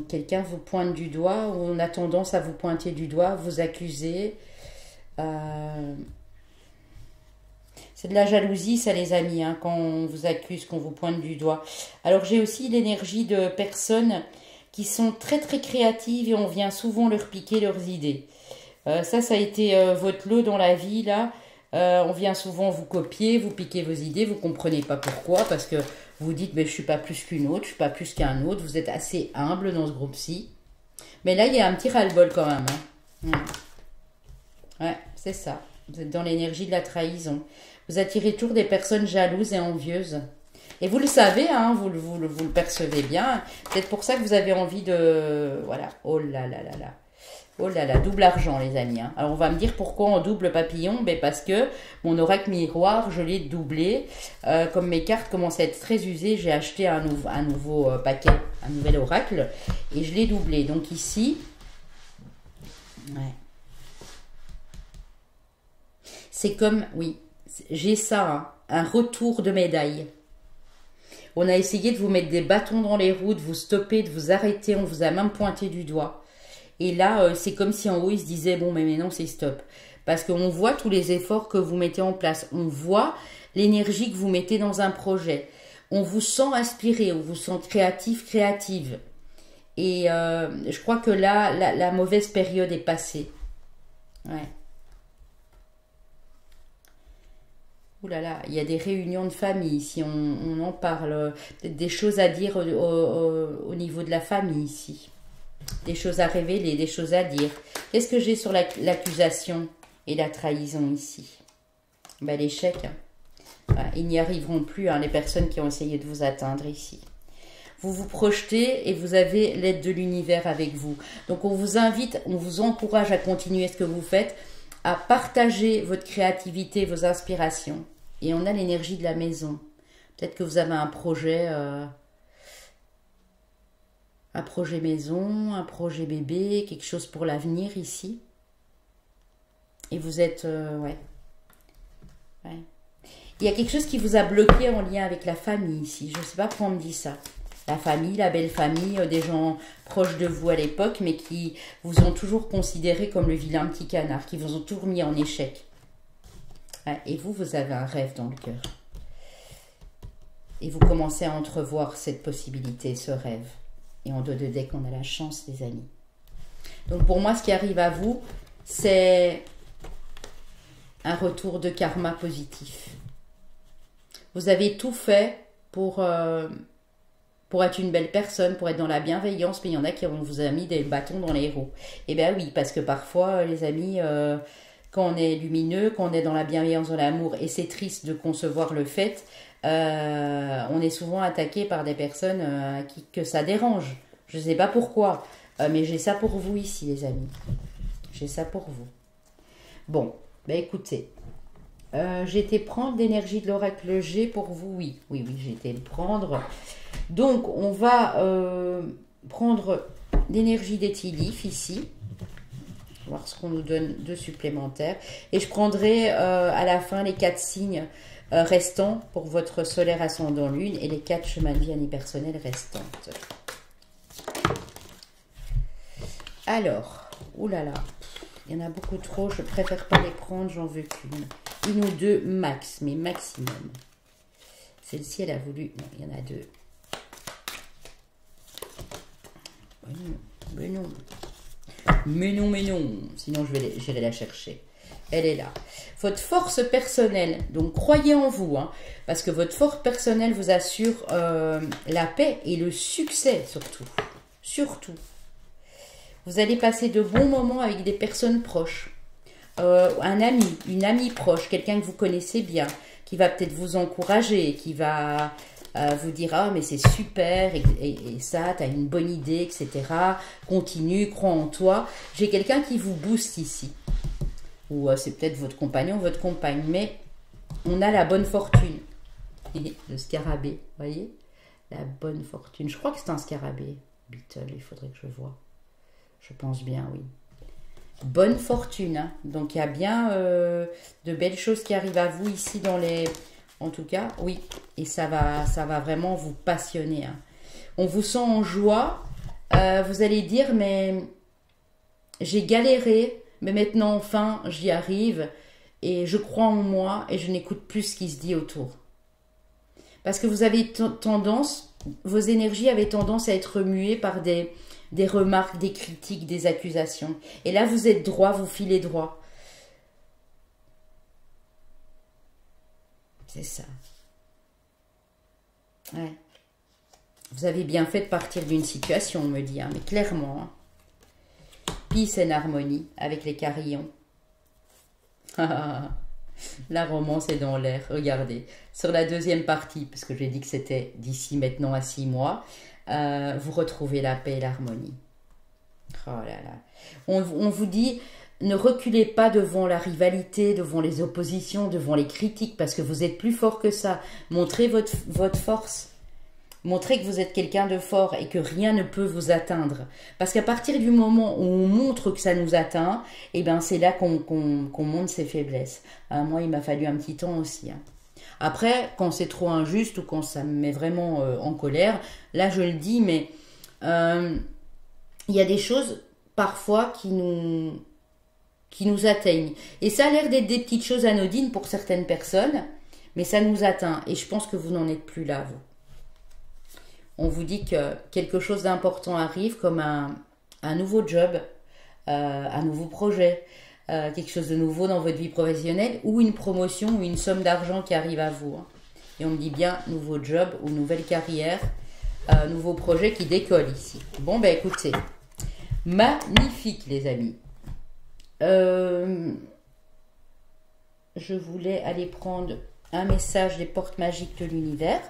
Quelqu'un vous pointe du doigt, ou on a tendance à vous pointer du doigt, vous accuser. C'est de la jalousie, ça, les amis, hein, quand on vous accuse, qu'on vous pointe du doigt. Alors, j'ai aussi l'énergie de personnes qui sont très, très créatives et on vient souvent leur piquer leurs idées. Ça a été votre lot dans la vie, là. On vient souvent vous copier, vous piquer vos idées, vous ne comprenez pas pourquoi, parce que vous dites, mais je ne suis pas plus qu'une autre, je ne suis pas plus qu'un autre, vous êtes assez humble dans ce groupe-ci. Mais là, il y a un petit ras-le-bol quand même. Hein. Ouais, c'est ça. Vous êtes dans l'énergie de la trahison. Vous attirez toujours des personnes jalouses et envieuses. Et vous le savez, hein, vous le percevez bien. C'est pour ça que vous avez envie de... Voilà. Oh là là là là. Oh là là, double argent, les amis. Hein. Alors, on va me dire pourquoi en double papillon. Ben parce que mon oracle miroir, je l'ai doublé. Comme mes cartes commencent à être très usées, j'ai acheté un nouveau paquet, un nouvel oracle. Et je l'ai doublé. Donc ici... Ouais. C'est comme... Oui, j'ai ça, hein, un retour de médaille. On a essayé de vous mettre des bâtons dans les roues, de vous stopper, de vous arrêter. On vous a même pointé du doigt. Et là, c'est comme si en haut, ils se disaient, bon, mais maintenant, c'est stop. Parce qu'on voit tous les efforts que vous mettez en place. On voit l'énergie que vous mettez dans un projet. On vous sent inspiré, on vous sent créatif, créative. Et je crois que là, la mauvaise période est passée. Ouais. Ouh là là, il y a des réunions de famille ici, on en parle. Peut-être des choses à dire au niveau de la famille ici. Des choses à révéler, des choses à dire. Qu'est-ce que j'ai sur l'accusation et la trahison ici? Ben, l'échec. Hein. Voilà, ils n'y arriveront plus, hein, les personnes qui ont essayé de vous atteindre ici. Vous vous projetez et vous avez l'aide de l'univers avec vous. Donc on vous invite, on vous encourage à continuer ce que vous faites, à partager votre créativité, vos inspirations. Et on a l'énergie de la maison. Peut-être que vous avez un projet maison, un projet bébé, quelque chose pour l'avenir ici. Et vous êtes... ouais. Il y a quelque chose qui vous a bloqué en lien avec la famille ici. Je ne sais pas pourquoi on me dit ça. La famille, la belle famille, des gens proches de vous à l'époque, mais qui vous ont toujours considéré comme le vilain petit canard, qui vous ont toujours mis en échec. Et vous avez un rêve dans le cœur. Et vous commencez à entrevoir cette possibilité, ce rêve. Et en dos de deck, on a la chance, les amis. Donc pour moi, ce qui arrive à vous, c'est un retour de karma positif. Vous avez tout fait pour être une belle personne, pour être dans la bienveillance, mais il y en a qui vous a mis des bâtons dans les roues. Eh bien oui, parce que parfois, les amis, quand on est lumineux, quand on est dans la bienveillance, dans l'amour, et c'est triste de concevoir le fait, on est souvent attaqué par des personnes que ça dérange. Je ne sais pas pourquoi, mais j'ai ça pour vous ici, les amis. J'ai ça pour vous. Bon, ben écoutez, j'ai été prendre l'énergie de l'oracle G pour vous, oui, j'ai été le prendre. Donc, on va prendre l'énergie des Tilif ici. Voir ce qu'on nous donne de supplémentaire. Et je prendrai à la fin les 4 signes restants pour votre solaire ascendant lune et les 4 chemins de vie unipersonnels restantes. Alors, oulala, il y en a beaucoup trop, je préfère pas les prendre, j'en veux qu'une. Une ou deux max, mais maximum. Celle-ci, elle a voulu... Non, il y en a 2. Mais non. Mais non. Sinon, j'irai la chercher. Elle est là. Votre force personnelle. Donc, croyez en vous. Hein, parce que votre force personnelle vous assure la paix et le succès, surtout. Surtout. Vous allez passer de bons moments avec des personnes proches. Un ami, une amie proche, quelqu'un que vous connaissez bien, qui va peut-être vous encourager, qui va vous dire ah mais c'est super et ça, tu as une bonne idée, etc. Continue, crois en toi. J'ai quelqu'un qui vous booste ici. Ou c'est peut-être votre compagnon, votre compagne, mais on a la bonne fortune. Le scarabée, vous voyez? La bonne fortune. Je crois que c'est un scarabée. Beetle, il faudrait que je vois. Je pense bien, oui. Bonne fortune, hein. Donc il y a bien de belles choses qui arrivent à vous ici dans les... En tout cas, oui. Et ça va vraiment vous passionner, hein. On vous sent en joie. Vous allez dire, mais j'ai galéré, mais maintenant enfin j'y arrive. Et je crois en moi et je n'écoute plus ce qui se dit autour. Parce que vous avez tendance, vos énergies avaient tendance à être remuées par des remarques, des critiques, des accusations. Et là, vous êtes droit, vous filez droit. C'est ça. Ouais. Vous avez bien fait de partir d'une situation, on me dit, hein, mais clairement. Hein. Peace and harmonie avec les carillons. La romance est dans l'air, regardez. Sur la deuxième partie, parce que j'ai dit que c'était d'ici maintenant à 6 mois, vous retrouvez la paix et l'harmonie. Oh là là. On vous dit, ne reculez pas devant la rivalité, devant les oppositions, devant les critiques, parce que vous êtes plus fort que ça. Montrez votre force. Montrez que vous êtes quelqu'un de fort et que rien ne peut vous atteindre. Parce qu'à partir du moment où on montre que ça nous atteint, eh ben c'est là qu'on montre ses faiblesses. Moi, il m'a fallu un petit temps aussi. Hein. Après, quand c'est trop injuste ou quand ça me met vraiment en colère, là je le dis, mais il y a des choses parfois qui nous atteignent. Et ça a l'air d'être des petites choses anodines pour certaines personnes, mais ça nous atteint. Et je pense que vous n'en êtes plus là, vous. On vous dit que quelque chose d'important arrive, comme un nouveau job, un nouveau projet, quelque chose de nouveau dans votre vie professionnelle, ou une promotion, ou une somme d'argent qui arrive à vous. Hein. Et on me dit bien nouveau job ou nouvelle carrière, nouveau projet qui décolle ici. Bon, ben écoutez, magnifique les amis. Je voulais aller prendre un message des portes magiques de l'univers.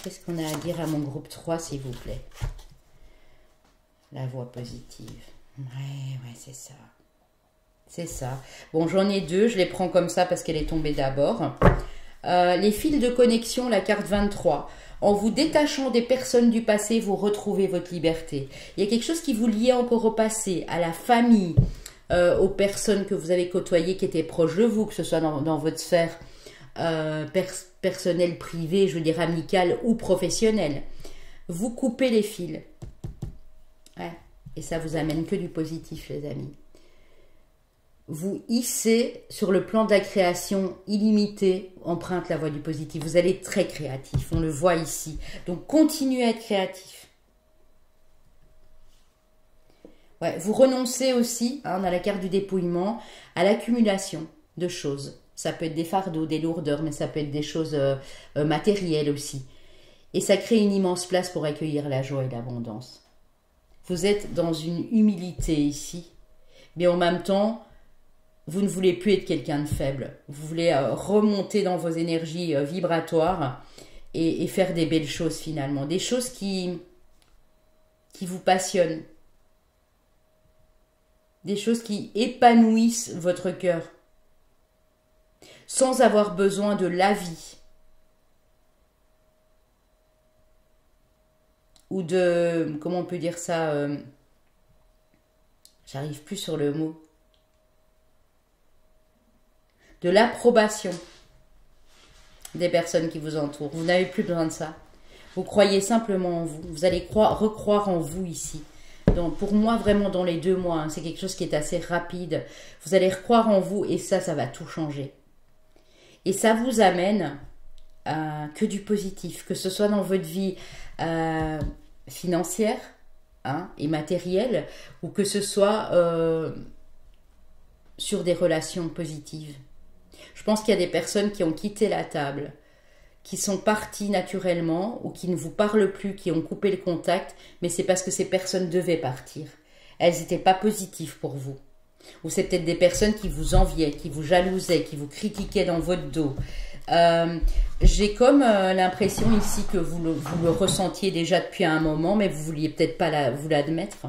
Qu'est-ce qu'on a à dire à mon groupe 3, s'il vous plaît? La voix positive. Ouais, c'est ça. C'est ça. Bon, j'en ai deux. Je les prends comme ça parce qu'elle est tombée d'abord. Les fils de connexion, la carte 23. En vous détachant des personnes du passé, vous retrouvez votre liberté. Il y a quelque chose qui vous liait encore au passé, à la famille, aux personnes que vous avez côtoyées qui étaient proches de vous, que ce soit dans votre sphère personnelle, privée, je veux dire amicale ou professionnelle. Vous coupez les fils. Ouais. Et ça vous amène que du positif, les amis. Vous hissez sur le plan de la création illimitée, emprunte la voie du positif. Vous allez être très créatif, on le voit ici. Donc, continuez à être créatif. Ouais, vous renoncez aussi, hein, on a la carte du dépouillement, à l'accumulation de choses. Ça peut être des fardeaux, des lourdeurs, mais ça peut être des choses matérielles aussi. Et ça crée une immense place pour accueillir la joie et l'abondance. Vous êtes dans une humilité ici, mais en même temps, vous ne voulez plus être quelqu'un de faible. Vous voulez remonter dans vos énergies vibratoires et faire des belles choses finalement. Des choses qui vous passionnent. Des choses qui épanouissent votre cœur. Sans avoir besoin de l'avis. Ou de... Comment on peut dire ça j'arrive plus sur le mot. De l'approbation des personnes qui vous entourent. Vous n'avez plus besoin de ça. Vous croyez simplement en vous. Vous allez recroire en vous ici. Donc, pour moi, vraiment dans les 2 mois, hein, c'est quelque chose qui est assez rapide. Vous allez recroire en vous et ça va tout changer. Et ça vous amène que du positif, que ce soit dans votre vie financière hein, et matérielle, ou que ce soit sur des relations positives. Je pense qu'il y a des personnes qui ont quitté la table, qui sont partis naturellement ou qui ne vous parlent plus, qui ont coupé le contact, mais c'est parce que ces personnes devaient partir. Elles n'étaient pas positives pour vous. Ou c'est peut-être des personnes qui vous enviaient, qui vous jalousaient, qui vous critiquaient dans votre dos. J'ai comme l'impression ici que vous le ressentiez déjà depuis un moment, mais vous vouliez peut-être pas vous l'admettre.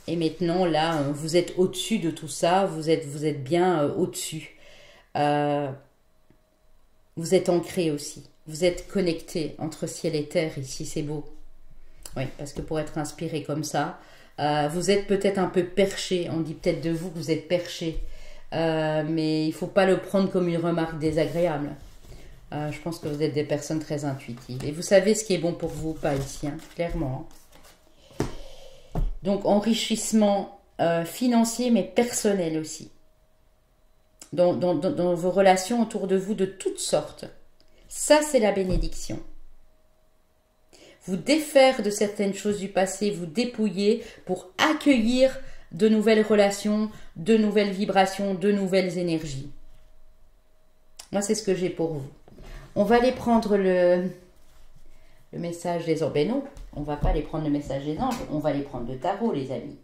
Et maintenant, là, vous êtes au-dessus de tout ça, vous êtes bien au-dessus. Vous êtes ancré aussi. Vous êtes connecté entre ciel et terre ici, c'est beau. Oui, parce que pour être inspiré comme ça, vous êtes peut-être un peu perché. On dit peut-être de vous que vous êtes perché. Mais il ne faut pas le prendre comme une remarque désagréable. Je pense que vous êtes des personnes très intuitives. Et vous savez ce qui est bon pour vous ou pas ici, hein, clairement. Donc, enrichissement financier, mais personnel aussi. Dans vos relations autour de vous de toutes sortes. Ça, c'est la bénédiction. Vous défaire de certaines choses du passé, vous dépouiller pour accueillir de nouvelles relations, de nouvelles vibrations, de nouvelles énergies. Moi, c'est ce que j'ai pour vous. On va aller prendre le message des anges. Ben non, on ne va pas aller prendre le message des anges, on va aller prendre le tarot, les amis.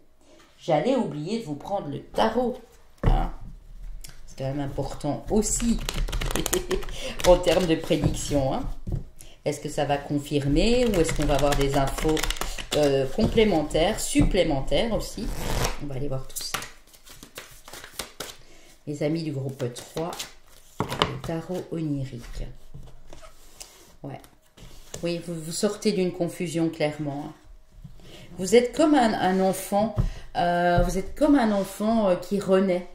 J'allais oublier de vous prendre le tarot. Hein? C'est quand même important aussi en termes de prédiction. Hein? Est-ce que ça va confirmer ou est-ce qu'on va avoir des infos complémentaires, supplémentaires aussi? On va aller voir tout ça. Les amis du groupe 3, le tarot onirique. Ouais. Oui, vous sortez d'une confusion clairement. Vous êtes comme un enfant, vous êtes comme un enfant qui renaît,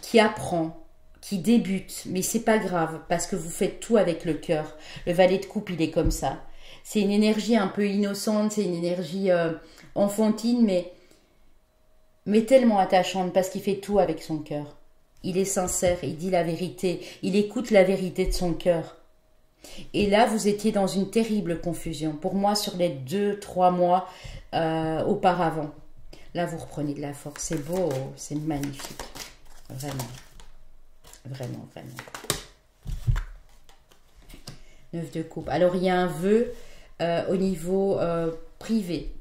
qui apprend, qui débute, mais c'est pas grave parce que vous faites tout avec le cœur. Le valet de coupe, il est comme ça. C'est une énergie un peu innocente, c'est une énergie enfantine, mais tellement attachante parce qu'il fait tout avec son cœur. Il est sincère, il dit la vérité, il écoute la vérité de son cœur. Et là, vous étiez dans une terrible confusion. Pour moi, sur les 2-3 mois auparavant. Là, vous reprenez de la force. C'est beau, c'est magnifique. Vraiment. Vraiment, vraiment. 9 de coupe. Alors, il y a un vœu au niveau privé.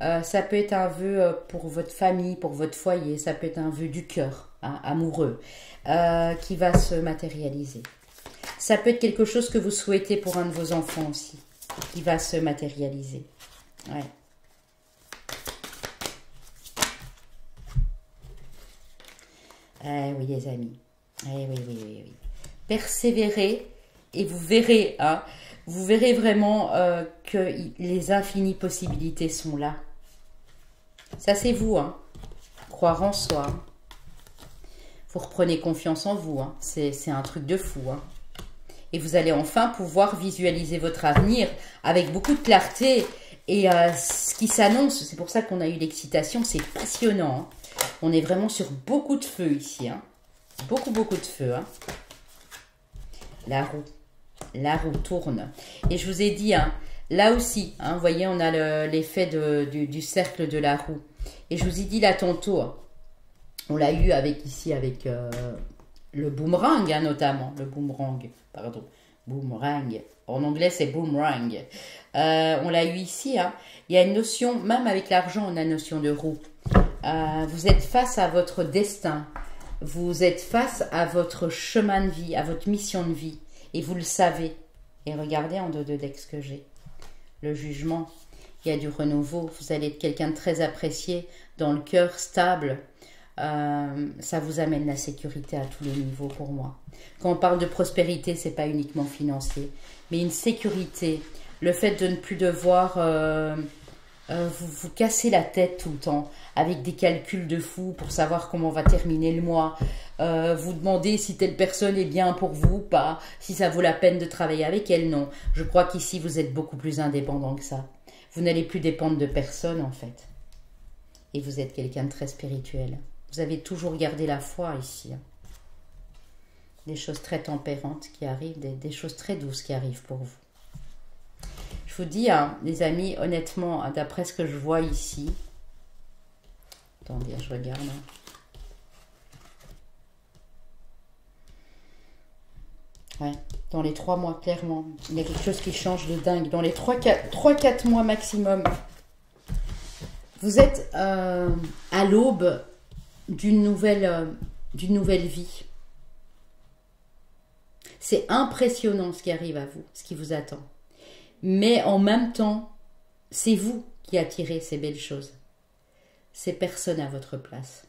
Ça peut être un vœu pour votre famille, pour votre foyer. Ça peut être un vœu du cœur, hein, amoureux, qui va se matérialiser. Ça peut être quelque chose que vous souhaitez pour un de vos enfants aussi, qui va se matérialiser. Ouais. Oui, les amis. Oui, oui, oui, oui, oui. Persévérez et vous verrez, hein, vous verrez vraiment que les infinies possibilités sont là. Ça, c'est vous, hein. Croire en soi. Vous reprenez confiance en vous, hein. C'est un truc de fou, hein. Et vous allez enfin pouvoir visualiser votre avenir avec beaucoup de clarté et ce qui s'annonce. C'est pour ça qu'on a eu l'excitation, c'est passionnant. Hein. On est vraiment sur beaucoup de feu ici. Hein. Beaucoup, beaucoup de feu. Hein. La roue tourne. Et je vous ai dit, hein, là aussi, hein, vous voyez, on a l'effet du cercle de la roue. Et je vous ai dit là tantôt, hein, on l'a eu avec le boomerang, hein, notamment. Le boomerang, pardon. Boomerang. En anglais, c'est boomerang. On l'a eu ici. Hein. Il y a une notion, même avec l'argent, on a une notion de roue. Vous êtes face à votre destin. Vous êtes face à votre chemin de vie, à votre mission de vie. Et vous le savez. Et regardez en deux decks que j'ai. Le jugement. Il y a du renouveau. Vous allez être quelqu'un de très apprécié, dans le cœur, stable. Ça vous amène la sécurité à tous les niveaux pour moi. Quand on parle de prospérité, c'est pas uniquement financier, mais une sécurité, le fait de ne plus devoir vous casser la tête tout le temps avec des calculs de fou pour savoir comment on va terminer le mois, vous demander si telle personne est bien pour vous ou pas, si ça vaut la peine de travailler avec elle, non. Je crois qu'ici vous êtes beaucoup plus indépendant que ça. Vous n'allez plus dépendre de personne en fait. Et vous êtes quelqu'un de très spirituel. Vous avez toujours gardé la foi ici. Hein. Des choses très tempérantes qui arrivent, des choses très douces qui arrivent pour vous. Je vous dis, hein, les amis, honnêtement, hein, d'après ce que je vois ici... Attendez, je regarde. Hein. Ouais. Dans les 3 mois, clairement. Il y a quelque chose qui change de dingue. Dans les 3-4 mois maximum. Vous êtes à l'aube d'une nouvelle vie. C'est impressionnant ce qui arrive à vous, ce qui vous attend. Mais en même temps, c'est vous qui attirez ces belles choses. C'est personne à votre place.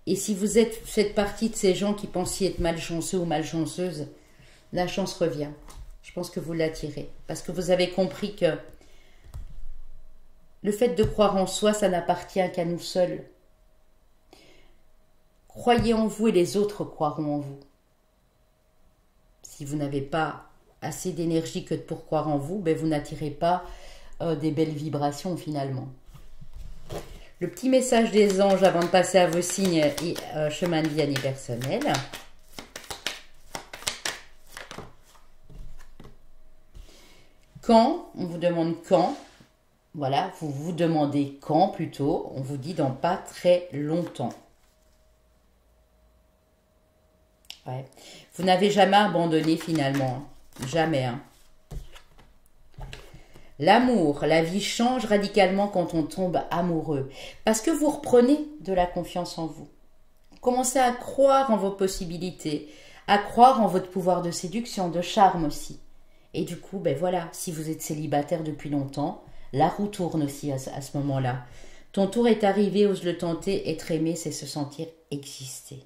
Et si vous faites partie de ces gens qui pensaient être malchanceux ou malchanceuses, la chance revient. Je pense que vous l'attirez. Parce que vous avez compris que le fait de croire en soi, ça n'appartient qu'à nous seuls. Croyez en vous et les autres croiront en vous. Si vous n'avez pas assez d'énergie que pour croire en vous, ben vous n'attirez pas des belles vibrations finalement. Le petit message des anges avant de passer à vos signes et chemin de vie année personnelle. Quand, on vous demande quand, voilà, vous vous demandez quand plutôt, on vous dit dans pas très longtemps. Ouais. Vous n'avez jamais abandonné finalement, hein. Jamais. Hein. L'amour, la vie change radicalement quand on tombe amoureux. Parce que vous reprenez de la confiance en vous. Vous commencez à croire en vos possibilités, à croire en votre pouvoir de séduction, de charme aussi. Et du coup, ben voilà, si vous êtes célibataire depuis longtemps, la roue tourne aussi à ce moment-là. Ton tour est arrivé, ose le tenter, être aimé, c'est se sentir exister.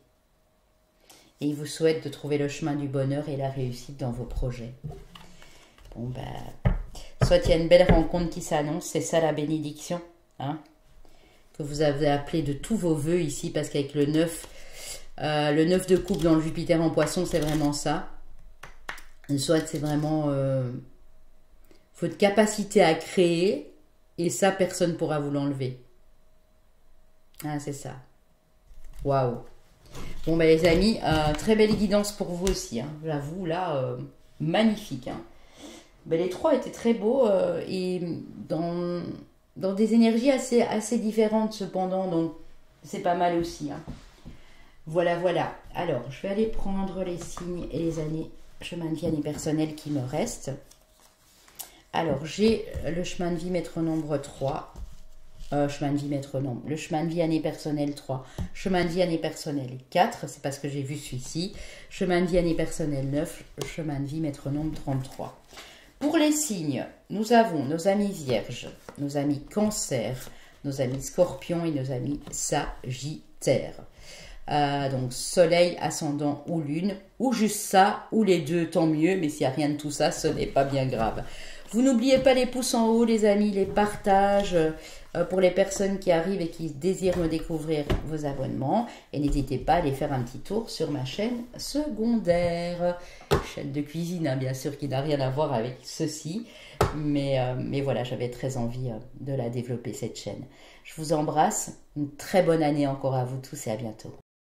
Et il vous souhaite de trouver le chemin du bonheur et la réussite dans vos projets. Bon, ben, soit il y a une belle rencontre qui s'annonce, c'est ça la bénédiction, hein, que vous avez appelé de tous vos voeux ici, parce qu'avec le 9 de coupe dans le Jupiter en poisson, c'est vraiment ça. Soit c'est vraiment votre capacité à créer, et ça, personne ne pourra vous l'enlever. Ah, c'est ça. Waouh. Bon, ben les amis, très belle guidance pour vous aussi. Hein. J'avoue, là, magnifique. Hein. Ben, les 3 étaient très beaux et dans des énergies assez différentes cependant. Donc, c'est pas mal aussi. Hein. Voilà, voilà. Alors, je vais aller prendre les signes et les années, chemin de vie année personnelle qui me restent. Alors, j'ai le chemin de vie maître nombre 3. Chemin de vie maître nombre. Le chemin de vie année personnelle 3. Chemin de vie année personnelle 4. C'est parce que j'ai vu celui-ci. Chemin de vie année personnelle 9. Chemin de vie maître nombre 33. Pour les signes, nous avons nos amis vierges, nos amis cancer, nos amis scorpions et nos amis sagittaires. Donc soleil, ascendant ou lune, ou juste ça, ou les deux, tant mieux, mais s'il n'y a rien de tout ça, ce n'est pas bien grave. Vous n'oubliez pas les pouces en haut, les amis, les partages pour les personnes qui arrivent et qui désirent me découvrir, vos abonnements. Et n'hésitez pas à aller faire un petit tour sur ma chaîne secondaire. Chaîne de cuisine, hein, bien sûr, qui n'a rien à voir avec ceci. Mais voilà, j'avais très envie de la développer, cette chaîne. Je vous embrasse. Une très bonne année encore à vous tous et à bientôt.